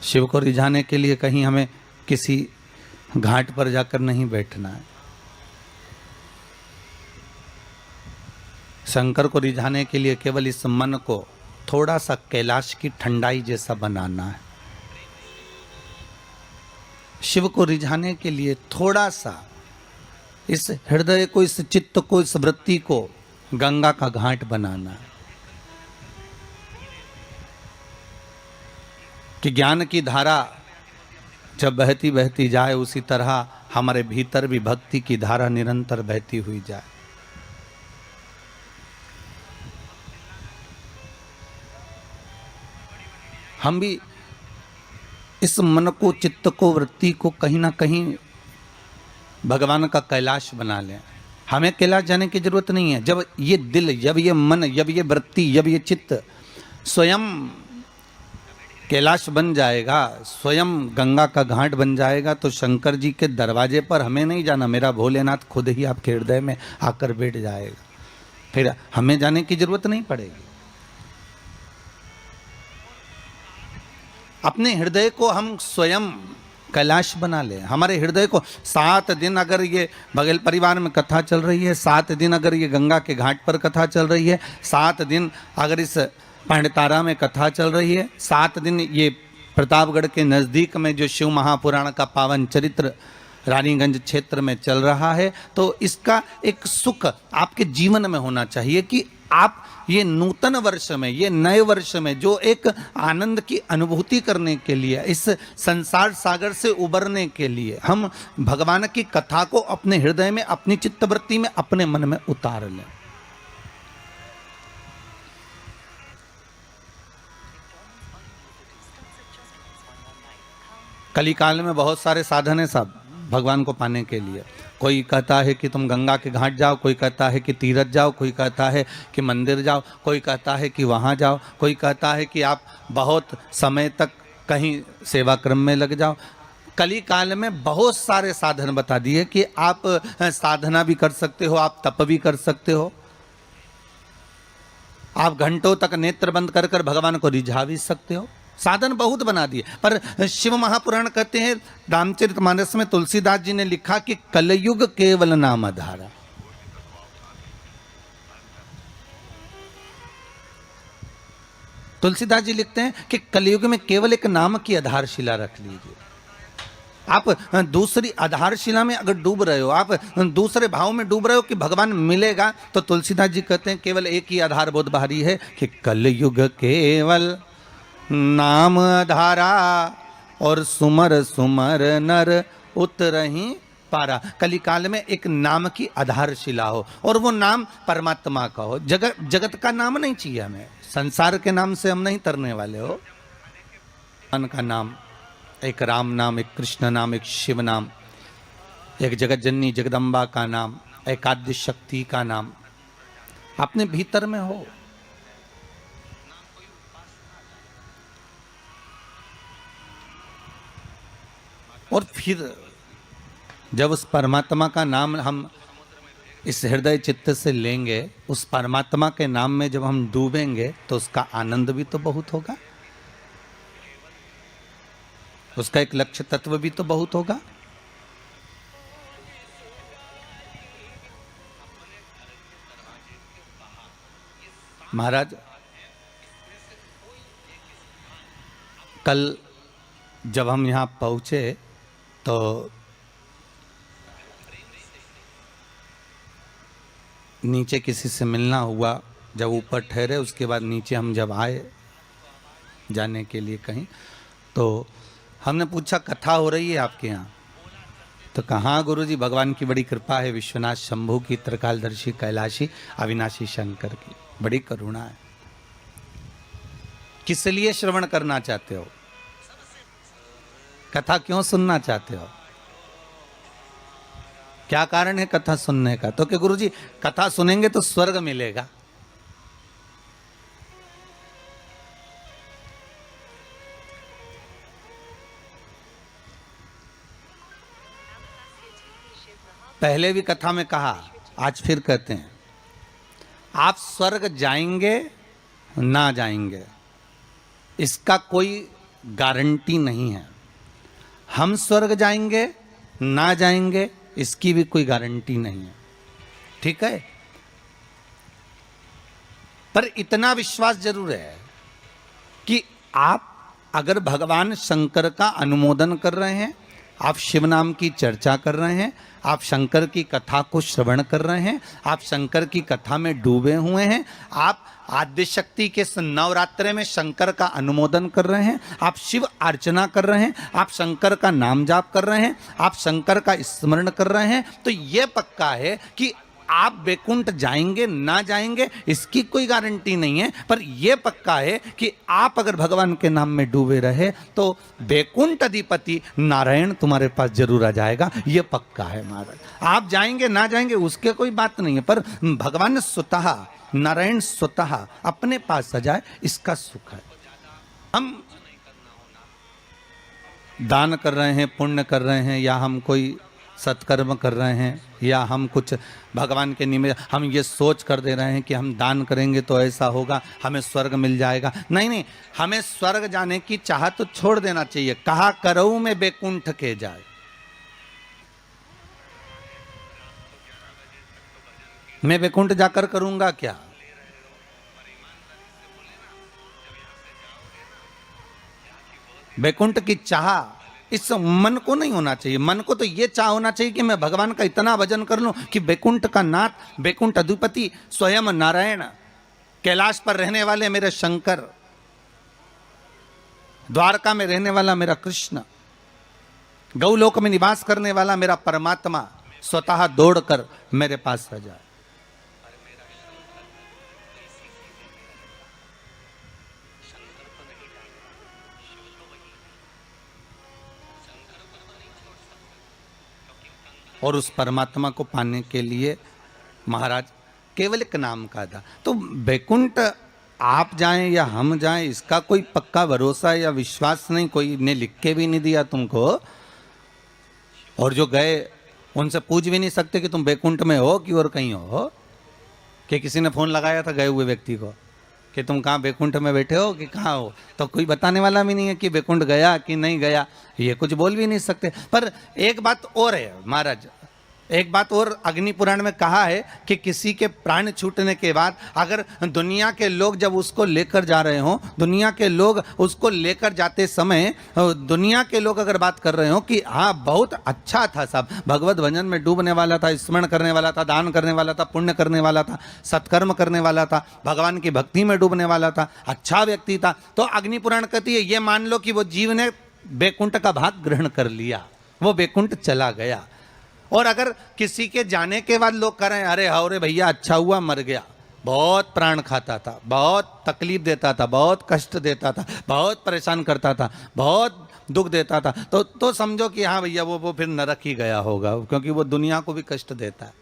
शिव को रिझाने के लिए कहीं हमें किसी घाट पर जाकर नहीं बैठना है। शंकर को रिझाने के लिए केवल इस मन को थोड़ा सा कैलाश की ठंडाई जैसा बनाना है। शिव को रिझाने के लिए थोड़ा सा इस हृदय को, इस चित्त को, इस वृत्ति को गंगा का घाट बनाना है कि ज्ञान की धारा जब बहती बहती जाए उसी तरह हमारे भीतर भी भक्ति की धारा निरंतर बहती हुई जाए। हम भी इस मन को, चित्त को, वृत्ति को कहीं ना कहीं भगवान का कैलाश बना लें। हमें कैलाश जाने की जरूरत नहीं है। जब ये दिल, जब ये मन, जब ये वृत्ति, जब ये चित्त स्वयं कैलाश बन जाएगा, स्वयं गंगा का घाट बन जाएगा, तो शंकर जी के दरवाजे पर हमें नहीं जाना, मेरा भोलेनाथ खुद ही आपके हृदय में आकर बैठ जाएगा। फिर हमें जाने की जरूरत नहीं पड़ेगी। अपने हृदय को हम स्वयं कैलाश बना ले। हमारे हृदय को 7 दिन अगर ये बघेल परिवार में कथा चल रही है, 7 दिन अगर ये गंगा के घाट पर कथा चल रही है, 7 दिन अगर इस पांडतारा में कथा चल रही है, 7 दिन ये प्रतापगढ़ के नज़दीक में जो शिव महापुराण का पावन चरित्र रानीगंज क्षेत्र में चल रहा है, तो इसका एक सुख आपके जीवन में होना चाहिए कि आप ये नूतन वर्ष में, ये नए वर्ष में जो एक आनंद की अनुभूति करने के लिए, इस संसार सागर से उबरने के लिए हम भगवान की कथा को अपने हृदय में, अपनी चित्तवृत्ति में, अपने मन में उतार लें। कलिकाल में बहुत सारे साधन है सब भगवान को पाने के लिए। कोई कहता है कि तुम गंगा के घाट जाओ, कोई कहता है कि तीरथ जाओ, कोई कहता है कि मंदिर जाओ, कोई कहता है कि वहाँ जाओ, कोई कहता है कि आप बहुत समय तक कहीं सेवा क्रम में लग जाओ। कली काल में बहुत सारे साधन बता दिए कि आप साधना भी कर सकते हो, आप तप भी कर सकते हो, आप घंटों तक नेत्र बंद कर कर भगवान को रिझा भी सकते हो। साधन बहुत बना दिए। पर शिव महापुराण कहते हैं, रामचरितमानस में तुलसीदास जी ने लिखा कि कलयुग केवल नाम आधारा। तुलसीदास जी लिखते हैं कि कलयुग में केवल एक नाम की आधारशिला रख लीजिए। आप दूसरी आधारशिला में अगर डूब रहे हो, आप दूसरे भाव में डूब रहे हो कि भगवान मिलेगा, तो तुलसीदास जी कहते हैं केवल एक ही आधार बहुत भारी है कि कलयुग केवल नाम आधारा और सुमर सुमर नर उतरहि पारा। कलिकाल में एक नाम की आधारशिला हो और वो नाम परमात्मा का हो। जगत का नाम नहीं चाहिए हमें, संसार के नाम से हम नहीं तरने वाले हो। मन का नाम, एक राम नाम, एक कृष्ण नाम, एक शिव नाम, एक जगत जननी जगदम्बा का नाम, एक आद्य शक्ति का नाम अपने भीतर में हो। और फिर जब उस परमात्मा का नाम हम इस हृदय चित्त से लेंगे, उस परमात्मा के नाम में जब हम डूबेंगे, तो उसका आनंद भी तो बहुत होगा, उसका एक लक्ष्य तत्व भी तो बहुत होगा। महाराज, कल जब हम यहाँ पहुँचे तो नीचे किसी से मिलना हुआ। जब ऊपर ठहरे उसके बाद नीचे हम जब आए जाने के लिए कहीं, तो हमने पूछा कथा हो रही है आपके यहाँ? तो कहाँ गुरुजी, भगवान की बड़ी कृपा है, विश्वनाथ शंभू की, त्रिकालदर्शी कैलाशी अविनाशी शंकर की बड़ी करुणा है। किस लिए श्रवण करना चाहते हो? कथा क्यों सुनना चाहते हो? क्या कारण है कथा सुनने का? तो कि गुरुजी कथा सुनेंगे तो स्वर्ग मिलेगा। पहले भी कथा में कहा, आज फिर कहते हैं, आप स्वर्ग जाएंगे ना जाएंगे इसका कोई गारंटी नहीं है। हम स्वर्ग जाएंगे ना जाएंगे इसकी भी कोई गारंटी नहीं है, ठीक है? पर इतना विश्वास जरूर है कि आप अगर भगवान शंकर का अनुमोदन कर रहे हैं, आप शिव नाम की चर्चा कर रहे हैं, आप शंकर की कथा को श्रवण कर रहे हैं, आप शंकर की कथा में डूबे हुए हैं, आप आद्य शक्ति के नवरात्रे में शंकर का अनुमोदन कर रहे हैं, आप शिव अर्चना कर रहे हैं, आप शंकर का नाम जाप कर रहे हैं, आप शंकर का स्मरण कर रहे हैं, तो यह पक्का है कि आप वैकुंठ जाएंगे ना जाएंगे इसकी कोई गारंटी नहीं है, पर यह पक्का है कि आप अगर भगवान के नाम में डूबे रहे तो वैकुंठ अधिपति नारायण तुम्हारे पास जरूर आ जाएगा, यह पक्का है महाराज। आप जाएंगे ना जाएंगे उसके कोई बात नहीं है, पर भगवान स्वतः नारायण स्वतः अपने पास आ जाए इसका सुख है। हम दान कर रहे हैं, पुण्य कर रहे हैं, या हम कोई सत्कर्म कर रहे हैं, या हम कुछ भगवान के निमित्त हम ये सोच कर दे रहे हैं कि हम दान करेंगे तो ऐसा होगा, हमें स्वर्ग मिल जाएगा। नहीं नहीं, हमें स्वर्ग जाने की चाहत तो छोड़ देना चाहिए। कहा करऊ में बैकुंठ के जाए, मैं वैकुंठ जाकर करूंगा क्या? वैकुंठ की चाह इस मन को नहीं होना चाहिए। मन को तो ये चाह होना चाहिए कि मैं भगवान का इतना भजन कर लूं कि वैकुंठ का नाथ, वैकुंठ अधिपति स्वयं नारायण, कैलाश पर रहने वाले मेरे शंकर, द्वारका में रहने वाला मेरा कृष्ण, गौलोक में निवास करने वाला मेरा परमात्मा स्वतः दौड़कर मेरे पास आ जाए। और उस परमात्मा को पाने के लिए महाराज केवल एक नाम का था। तो वैकुंठ आप जाएं या हम जाएं इसका कोई पक्का भरोसा या विश्वास नहीं, कोई ने लिख के भी नहीं दिया तुमको, और जो गए उनसे पूछ भी नहीं सकते कि तुम वैकुंठ में हो कि और कहीं हो। कि किसी ने फोन लगाया था गए हुए व्यक्ति को कि तुम कहाँ वैकुंठ में बैठे हो कि कहाँ हो, तो कोई बताने वाला भी नहीं है कि वैकुंठ गया कि नहीं गया, ये कुछ बोल भी नहीं सकते। पर एक बात और है महाराज, एक बात और अग्नि पुराण में कहा है कि किसी के प्राण छूटने के बाद अगर दुनिया के लोग जब उसको लेकर जा रहे हो, दुनिया के लोग उसको लेकर जाते समय दुनिया के लोग अगर बात कर रहे हो कि हाँ बहुत अच्छा था साहब, भगवत भजन में डूबने वाला था, स्मरण करने वाला था, दान करने वाला था, पुण्य करने वाला था, सत्कर्म करने वाला था, भगवान की भक्ति में डूबने वाला था, अच्छा व्यक्ति था, तो अग्नि पुराण कहती है ये मान लो कि वो जीव ने वैकुंठ का भाग ग्रहण कर लिया, वो वैकुंठ चला गया। और अगर किसी के जाने के बाद लोग करें अरे हाँ रे भैया अच्छा हुआ मर गया, बहुत प्राण खाता था, बहुत तकलीफ देता था, बहुत कष्ट देता था, बहुत परेशान करता था, बहुत दुख देता था, तो समझो कि हाँ भैया वो फिर नरक ही गया होगा, क्योंकि वो दुनिया को भी कष्ट देता है,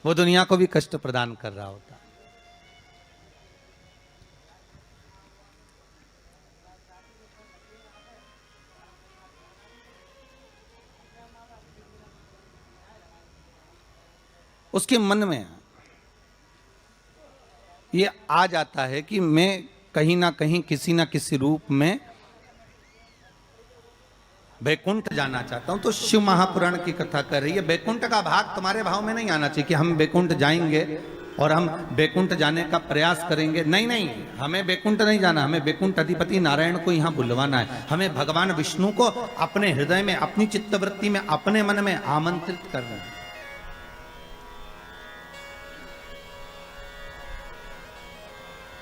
वो दुनिया को भी कष्ट प्रदान कर रहा होता है। उसके मन में ये आ जाता है कि मैं कहीं ना कहीं किसी ना किसी रूप में वैकुंठ जाना चाहता हूं। तो शिव महापुराण की कथा कर रही है वैकुंठ का भाग तुम्हारे भाव में नहीं आना चाहिए कि हम वैकुंठ जाएंगे और हम वैकुंठ जाने का प्रयास करेंगे। नहीं नहीं, हमें वैकुंठ नहीं जाना, हमें वैकुंठ अधिपति नारायण को यहाँ बुलवाना है, हमें भगवान विष्णु को अपने हृदय में, अपनी चित्तवृत्ति में, अपने मन में आमंत्रित करना है।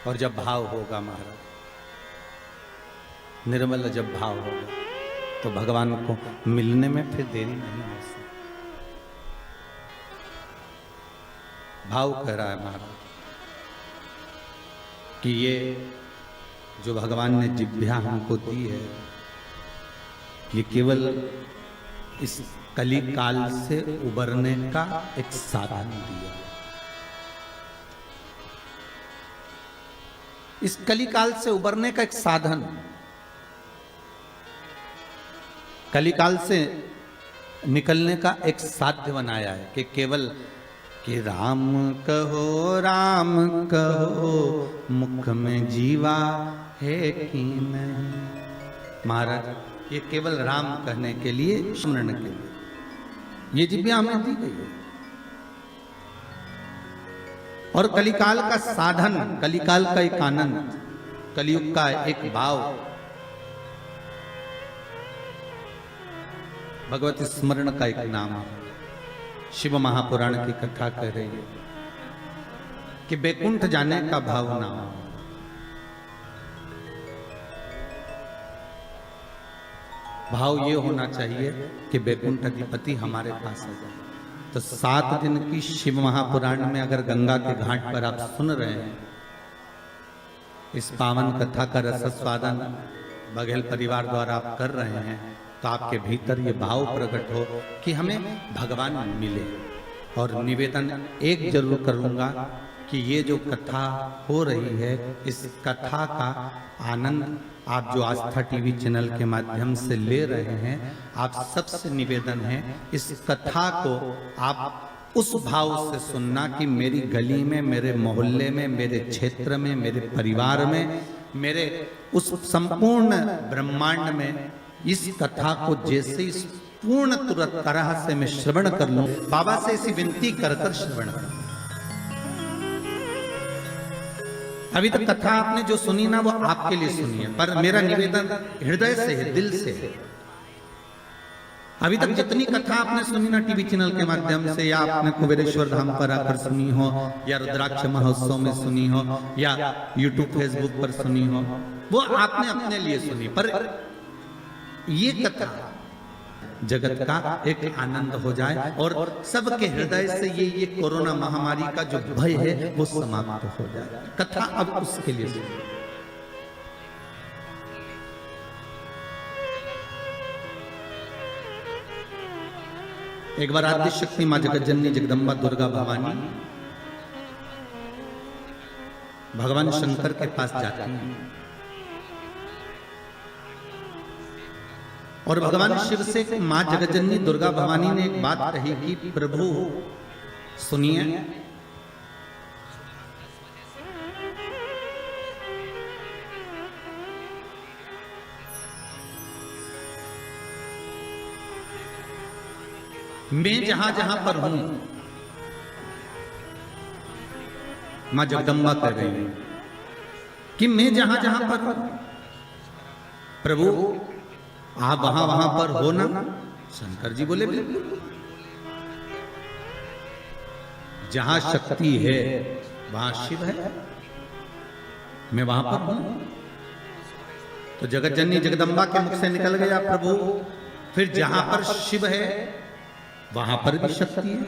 और जब भाव होगा महाराज, निर्मल जब भाव होगा तो भगवान को मिलने में फिर देरी नहीं हो सकती। भाव कह रहा है महाराज कि ये जो भगवान ने जिह्वा हमको दी है, ये केवल इस कली काल से उबरने का एक साधन दिया। इस कली काल से उबरने का एक साधन, कली काल से निकलने का एक साध्य बनाया है कि केवल कि राम कहो मुख में जीवा है कि नहीं। महाराज ये केवल राम कहने के लिए, स्मरण के लिए ये जिह्वा हमें दी गई है। और कलिकाल का साधन, कलिकाल का एक आनंद, कलियुग का एक भाव भगवती स्मरण का एक नाम है। शिव महापुराण की कथा कह रही है कि बैकुंठ जाने का भाव ना हो। भाव ये होना चाहिए कि बैकुंठ अधिपति हमारे पास आ जाए। तो 7 दिन की शिव महापुराण में अगर गंगा के घाट पर आप सुन रहे हैं इस पावन कथा का रसस्वादन बघेल परिवार द्वारा आप कर रहे हैं, तो आपके भीतर ये भाव प्रकट हो कि हमें भगवान मिले। और निवेदन एक जरूर करूंगा कि ये जो कथा हो रही है, इस कथा का आनंद आप जो आस्था टीवी चैनल के माध्यम से ले रहे हैं, आप सबसे निवेदन है इस कथा को आप उस भाव से सुनना कि मेरी गली में, मेरे मोहल्ले में, मेरे क्षेत्र में, मेरे परिवार में, मेरे उस संपूर्ण ब्रह्मांड में इस कथा को जैसे इस पूर्ण तुरंत तरह से मैं श्रवण कर लूं। बाबा से ऐसी विनती कर कर श्रवण कर। अभी तक कथा आपने जो सुनी ना वो आपके लिए सुनी है, पर मेरा निवेदन हृदय से है, दिल से है। अभी तक जितनी कथा आपने सुनी ना टीवी चैनल के माध्यम से, या आपने कुबेरेश्वर धाम पर आकर सुनी हो, या रुद्राक्ष महोत्सव में सुनी हो, या यूट्यूब फेसबुक पर सुनी हो, वो आपने अपने लिए सुनी। पर ये कथा जगत का एक आनंद हो जाए और सबके हृदय से ये कोरोना महामारी का जो भय है वो समाप्त हो जाए। कथा अब उसके लिए सुनिए। एक बार आद्य शक्ति मां जगतजननी जगदम्बा दुर्गा भवानी भगवान शंकर के पास जाती हैं और भगवान शिव से मां जगतजननी दुर्गा भवानी ने एक बात कही कि प्रभु सुनिए, मैं जहां जहां पर हूं, मां जगदम्बा कह रही है कि मैं जहां जहां पर हूं, प्रभु आप वहां वहां पर हो ना? शंकर जी बोले बिल्कुल। जहां शक्ति है वहां शिव है, मैं वहां पर हूं। तो जगतजननी जगदम्बा के मुख से निकल गया, प्रभु फिर जहां पर शिव है वहां पर भी शक्ति है,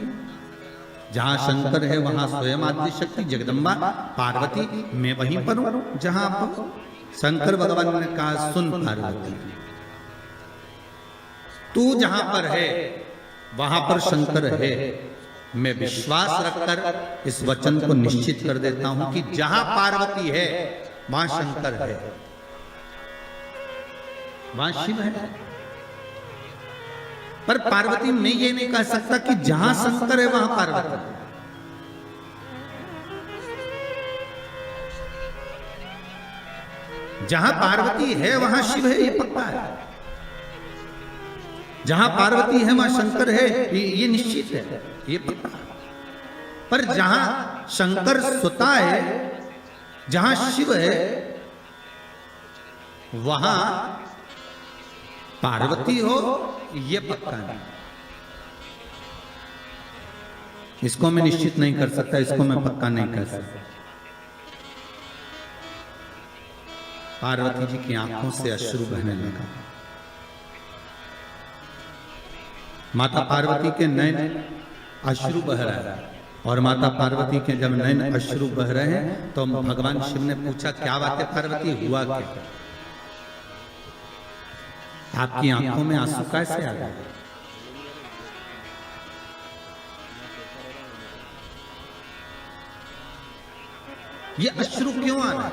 जहां शंकर है वहां स्वयं आदि शक्ति जगदम्बा पार्वती, मैं वहीं पर हूं जहां आप। शंकर भगवान ने कहा, सुन पार्वती, तू जहां पर है वहां पर शंकर है। मैं विश्वास रखकर इस वचन को निश्चित कर देता हूं कि जहां पार्वती है वहां शंकर है, वहां शिव है। पर पार्वती मैं ये नहीं कह सकता कि जहां शंकर है वहां पार्वती है। जहां पार्वती है वहां शिव है, ये पक्का है। जहां पार्वती है वहां शंकर है, ये निश्चित है, ये पक्का है। पर जहां शंकर स्वतः है, जहां शिव है, वहां पार्वती हो, ये पक्का नहीं। इसको मैं निश्चित नहीं कर सकता, इसको मैं पक्का नहीं कर सकता। पार्वती जी की आंखों से अश्रु बहने लगा। माता पार्वती के नयन अश्रु बह रहा है, और माता पार्वती के जब नयन अश्रु बह रहे हैं तो भगवान शिव ने पूछा, क्या बात है पार्वती, हुआ क्या? आपकी आंखों में आंसू कैसे आ गए? ये अश्रु क्यों आ रहा है,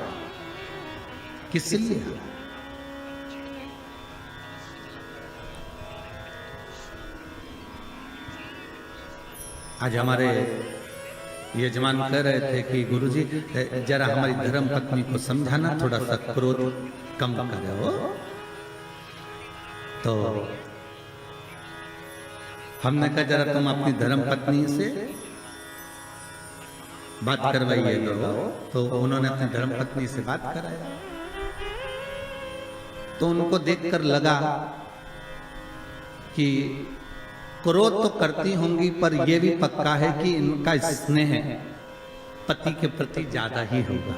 किस लिए? आज हमारे यजमान कह रहे थे कि गुरुजी जरा हमारी धर्म पत्नी को समझाना, थोड़ा सा क्रोध कम करो। तो हमने कहा जरा तुम अपनी धर्म पत्नी से बात करवाइए। तो उन्होंने अपनी धर्म पत्नी से बात कराया, तो उनको देखकर लगा कि क्रोध तो करती होंगी पर यह भी पक्का है कि इनका स्नेह पति के प्रति ज्यादा ही होगा,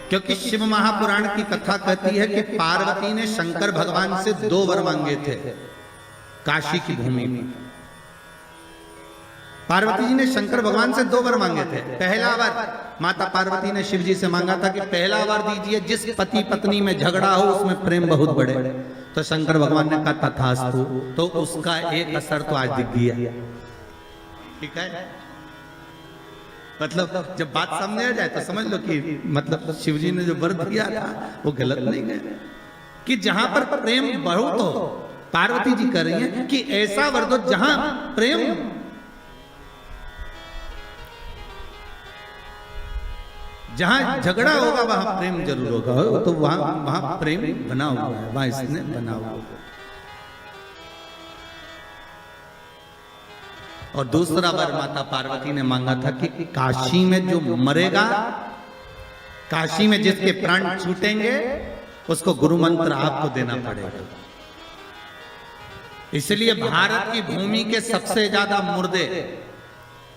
क्योंकि शिव महापुराण की कथा कहती है कि पार्वती ने शंकर भगवान से 2 वर मांगे थे काशी की भूमि में। पार्वती जी ने शंकर भगवान से 2 वर मांगे थे। पहला वर माता पार्वती ने शिव जी से मांगा था कि पहला वर दीजिए जिस पति पत्नी में झगड़ा हो उसमें प्रेम बहुत बढ़े। तो शंकर भगवान ने कहा तथास्तु, तो उसका एक असर तो आज दिख गया। ठीक है, मतलब जब बात सामने आ जाए तो समझ लो कि मतलब शिव जी ने जो वर दिया था वो गलत नहीं है, कि जहां पर प्रेम बहुत हो, पार्वती जी कर रही है कि ऐसा वर दो जहां प्रेम, जहां झगड़ा होगा वहां प्रेम जरूर होगा, तो वहां प्रेम बना हुआ है, वहां इसने बना हुआ है। और दूसरा वर माता पार्वती ने मांगा था कि काशी में जो मरेगा, काशी में जिसके प्राण छूटेंगे उसको गुरु मंत्र आपको देना पड़ेगा। इसलिए भारत की भूमि के सबसे ज्यादा मुर्दे,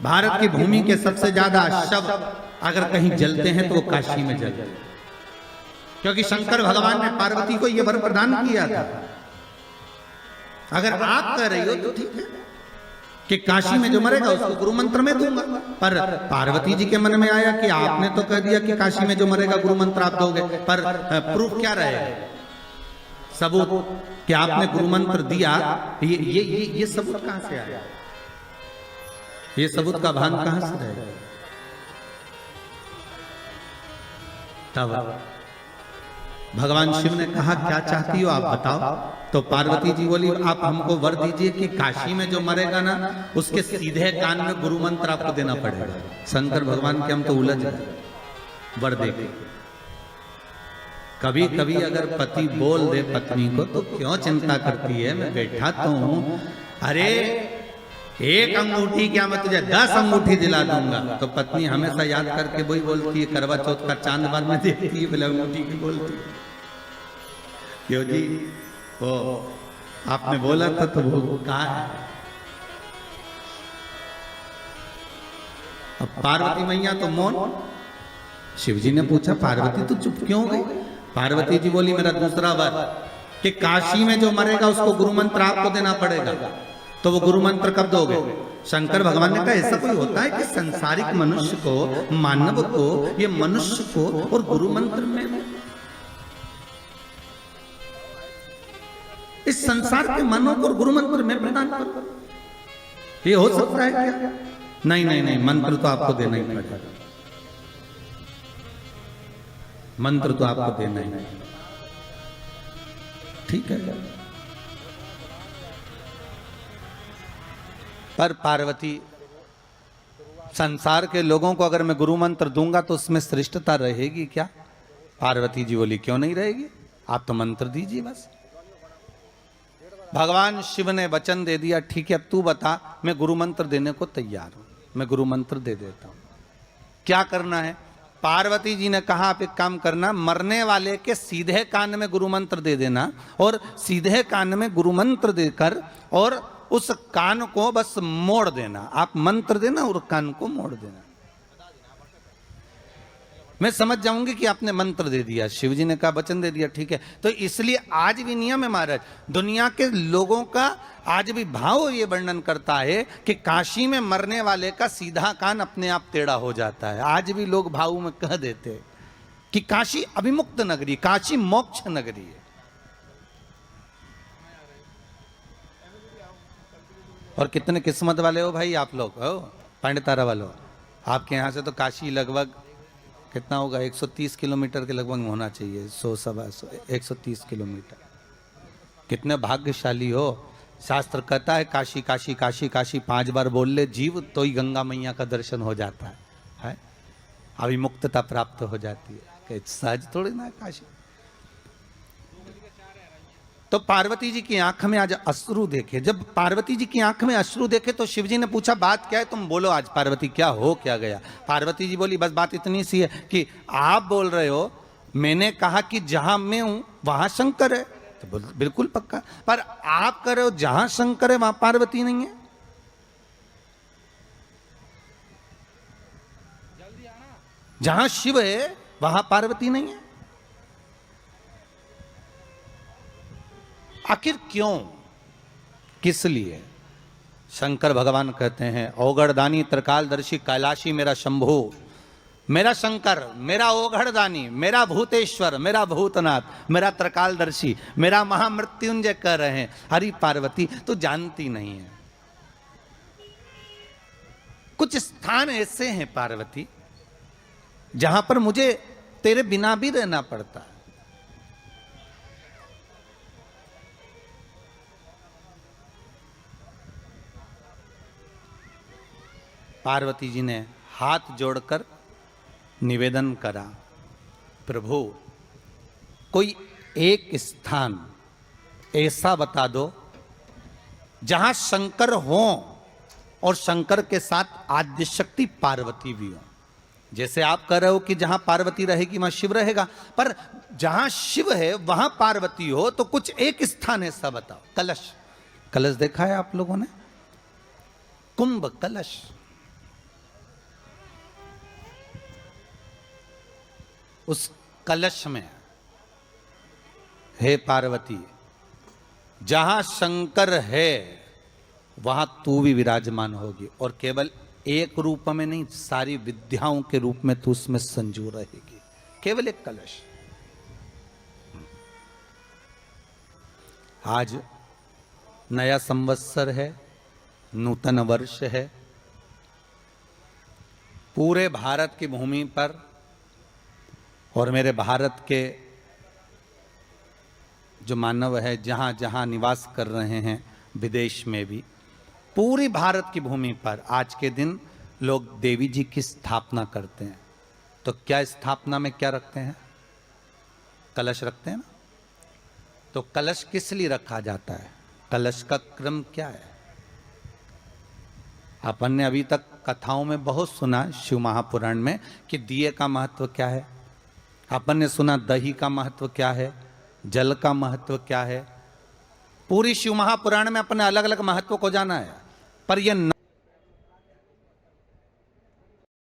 भारत की भूमि के सबसे ज्यादा शव अगर कहीं जलते हैं तो वो काशी में जलते हैं, क्योंकि शंकर भगवान ने पार्वती को यह वर प्रदान किया था। अगर आप कह रही हो तो ठीक है कि काशी में जो मरेगा उसको गुरु मंत्र में दूंगा, पर पार्वती जी के मन में आया कि आपने तो कह दिया कि काशी में जो मरेगा गुरु मंत्र आप दोगे, पर प्रूफ क्या रहेगा, सबूत कि आपने गुरु मंत्र दिया, ये सबूत कहां से आया, ये सबूत का भान कहां से रहेगा। तब भगवान शिव ने कहा क्या चाहती हो आप बताओ। तो पार्वती जी बोली आप हमको वर दीजिए कि काशी में जो मरेगा ना उसके सीधे कान में गुरु मंत्र आपको देना पड़ेगा। शंकर भगवान के हम तो उलझ गए वर देके। कभी कभी अगर पति बोल दे पत्नी को तो क्यों चिंता करती है, मैं बैठा तो हूं, अरे एक अंगूठी क्या मैं तुझे 10 अंगूठी दिला दूंगा। तो पत्नी हमेशा याद करके वही बोलती है, करवा चौथ का चांद बाद में देखती है, बोले अंगूठी की बोलती है, क्यों जी वो आपने बोला था तो वो कहा है। अब पार्वती मैया तो मौन। शिव जी ने पूछा पार्वती तू चुप क्यों हो गई। पार्वती जी बोली मेरा दूसरा वर कि काशी में जो मरेगा उसको गुरु मंत्र आपको देना पड़ेगा। तो वो गुरु मंत्र कब दोगे। शंकर भगवान ने कहा ऐसा कोई होता है कि संसारिक मनुष्य को, मानव को, ये मनुष्य को और गुरु मंत्र में, इस संसार के मानव को गुरु मंत्र में प्रदान करो, ये हो सकता है क्या। नहीं नहीं नहीं, मंत्र तो आपको देना ही पड़ेगा, मंत्र तो आपको देना ही नहीं। ठीक है। पर पार्वती संसार के लोगों को अगर मैं गुरु मंत्र दूंगा तो उसमें श्रेष्ठता रहेगी क्या। पार्वती जी बोली क्यों नहीं रहेगी, आप तो मंत्र दीजिए बस। भगवान शिव ने वचन दे दिया ठीक है अब तू बता, मैं गुरु मंत्र देने को तैयार हूं, मैं गुरु मंत्र दे देता हूं। क्या करना है। पार्वती जी ने कहा आप एक काम करना, मरने वाले के सीधे कान में गुरु मंत्र दे देना और सीधे कान में गुरु मंत्र देकर और उस कान को बस मोड़ देना। आप मंत्र देना और कान को मोड़ देना, मैं समझ जाऊंगी कि आपने मंत्र दे दिया। शिव जी ने कहा वचन दे दिया ठीक है। तो इसलिए आज भी नियम है महाराज, दुनिया के लोगों का आज भी भाव ये वर्णन करता है कि काशी में मरने वाले का सीधा कान अपने आप टेढ़ा हो जाता है। आज भी लोग भाव में कह देते हैं कि काशी अभिमुक्त नगरी, काशी मोक्ष नगरी है। और कितने किस्मत वाले हो भाई आप लोग, हो पांडितारा वालों। आपके यहाँ से तो काशी लगभग कितना होगा, 130 किलोमीटर के लगभग होना चाहिए, 130 किलोमीटर। कितने भाग्यशाली हो। शास्त्र कहता है काशी काशी काशी काशी 5 बार बोल ले जीव तो ही गंगा मैया का दर्शन हो जाता है? अभिमुक्तता प्राप्त हो जाती है। सहज थोड़ी ना काशी। तो पार्वती जी की आंख में आज अश्रु देखे। जब पार्वती जी की आंख में अश्रु देखे तो शिव जी ने पूछा बात क्या है, तुम बोलो आज पार्वती क्या हो क्या गया। पार्वती जी बोली बस बात इतनी सी है कि आप बोल रहे हो, मैंने कहा कि जहां मैं हूं वहां शंकर है। तो तो बिल्कुल पक्का। पर आप कह रहे हो जहां शंकर है वहां पार्वती नहीं है। जहां शिव है वहां पार्वती नहीं है। आखिर क्यों, किस लिए? शंकर भगवान कहते हैं औगड़दानी त्रिकालदर्शी कैलाशी मेरा शंभो, मेरा शंकर, मेरा ओघड़दानी, मेरा भूतेश्वर, मेरा भूतनाथ, मेरा त्रिकालदर्शी, मेरा महामृत्युंजय कह रहे हैं। हरि पार्वती तो जानती नहीं है। कुछ स्थान ऐसे हैं पार्वती जहां पर मुझे तेरे बिना भी रहना पड़ता है। पार्वती जी ने हाथ जोड़कर निवेदन करा, प्रभु कोई एक स्थान ऐसा बता दो जहां शंकर हो और शंकर के साथ आद्य शक्ति पार्वती भी हो। जैसे आप कह रहे हो कि जहां पार्वती रहेगी वहां शिव रहेगा, पर जहां शिव है वहां पार्वती हो तो कुछ एक स्थान ऐसा बताओ। कलश, कलश देखा है आप लोगों ने? कुंभ कलश, उस कलश में हे पार्वती जहां शंकर है वहां तू भी विराजमान होगी, और केवल एक रूप में नहीं, सारी विद्याओं के रूप में तू उसमें संजू रहेगी। केवल एक कलश। आज नया संवत्सर है, नूतन वर्ष है। पूरे भारत की भूमि पर और मेरे भारत के जो मानव है जहाँ जहाँ निवास कर रहे हैं, विदेश में भी, पूरी भारत की भूमि पर आज के दिन लोग देवी जी की स्थापना करते हैं। तो क्या स्थापना में क्या रखते हैं? कलश रखते हैं ना। तो कलश किस लिए रखा जाता है? कलश का क्रम क्या है? अपन ने अभी तक कथाओं में बहुत सुना, शिव महापुराण में, कि दिए का महत्व क्या है। अपन ने सुना दही का महत्व क्या है, जल का महत्व क्या है। पूरी शिव महापुराण में अपने अलग अलग महत्व को जाना है, पर यह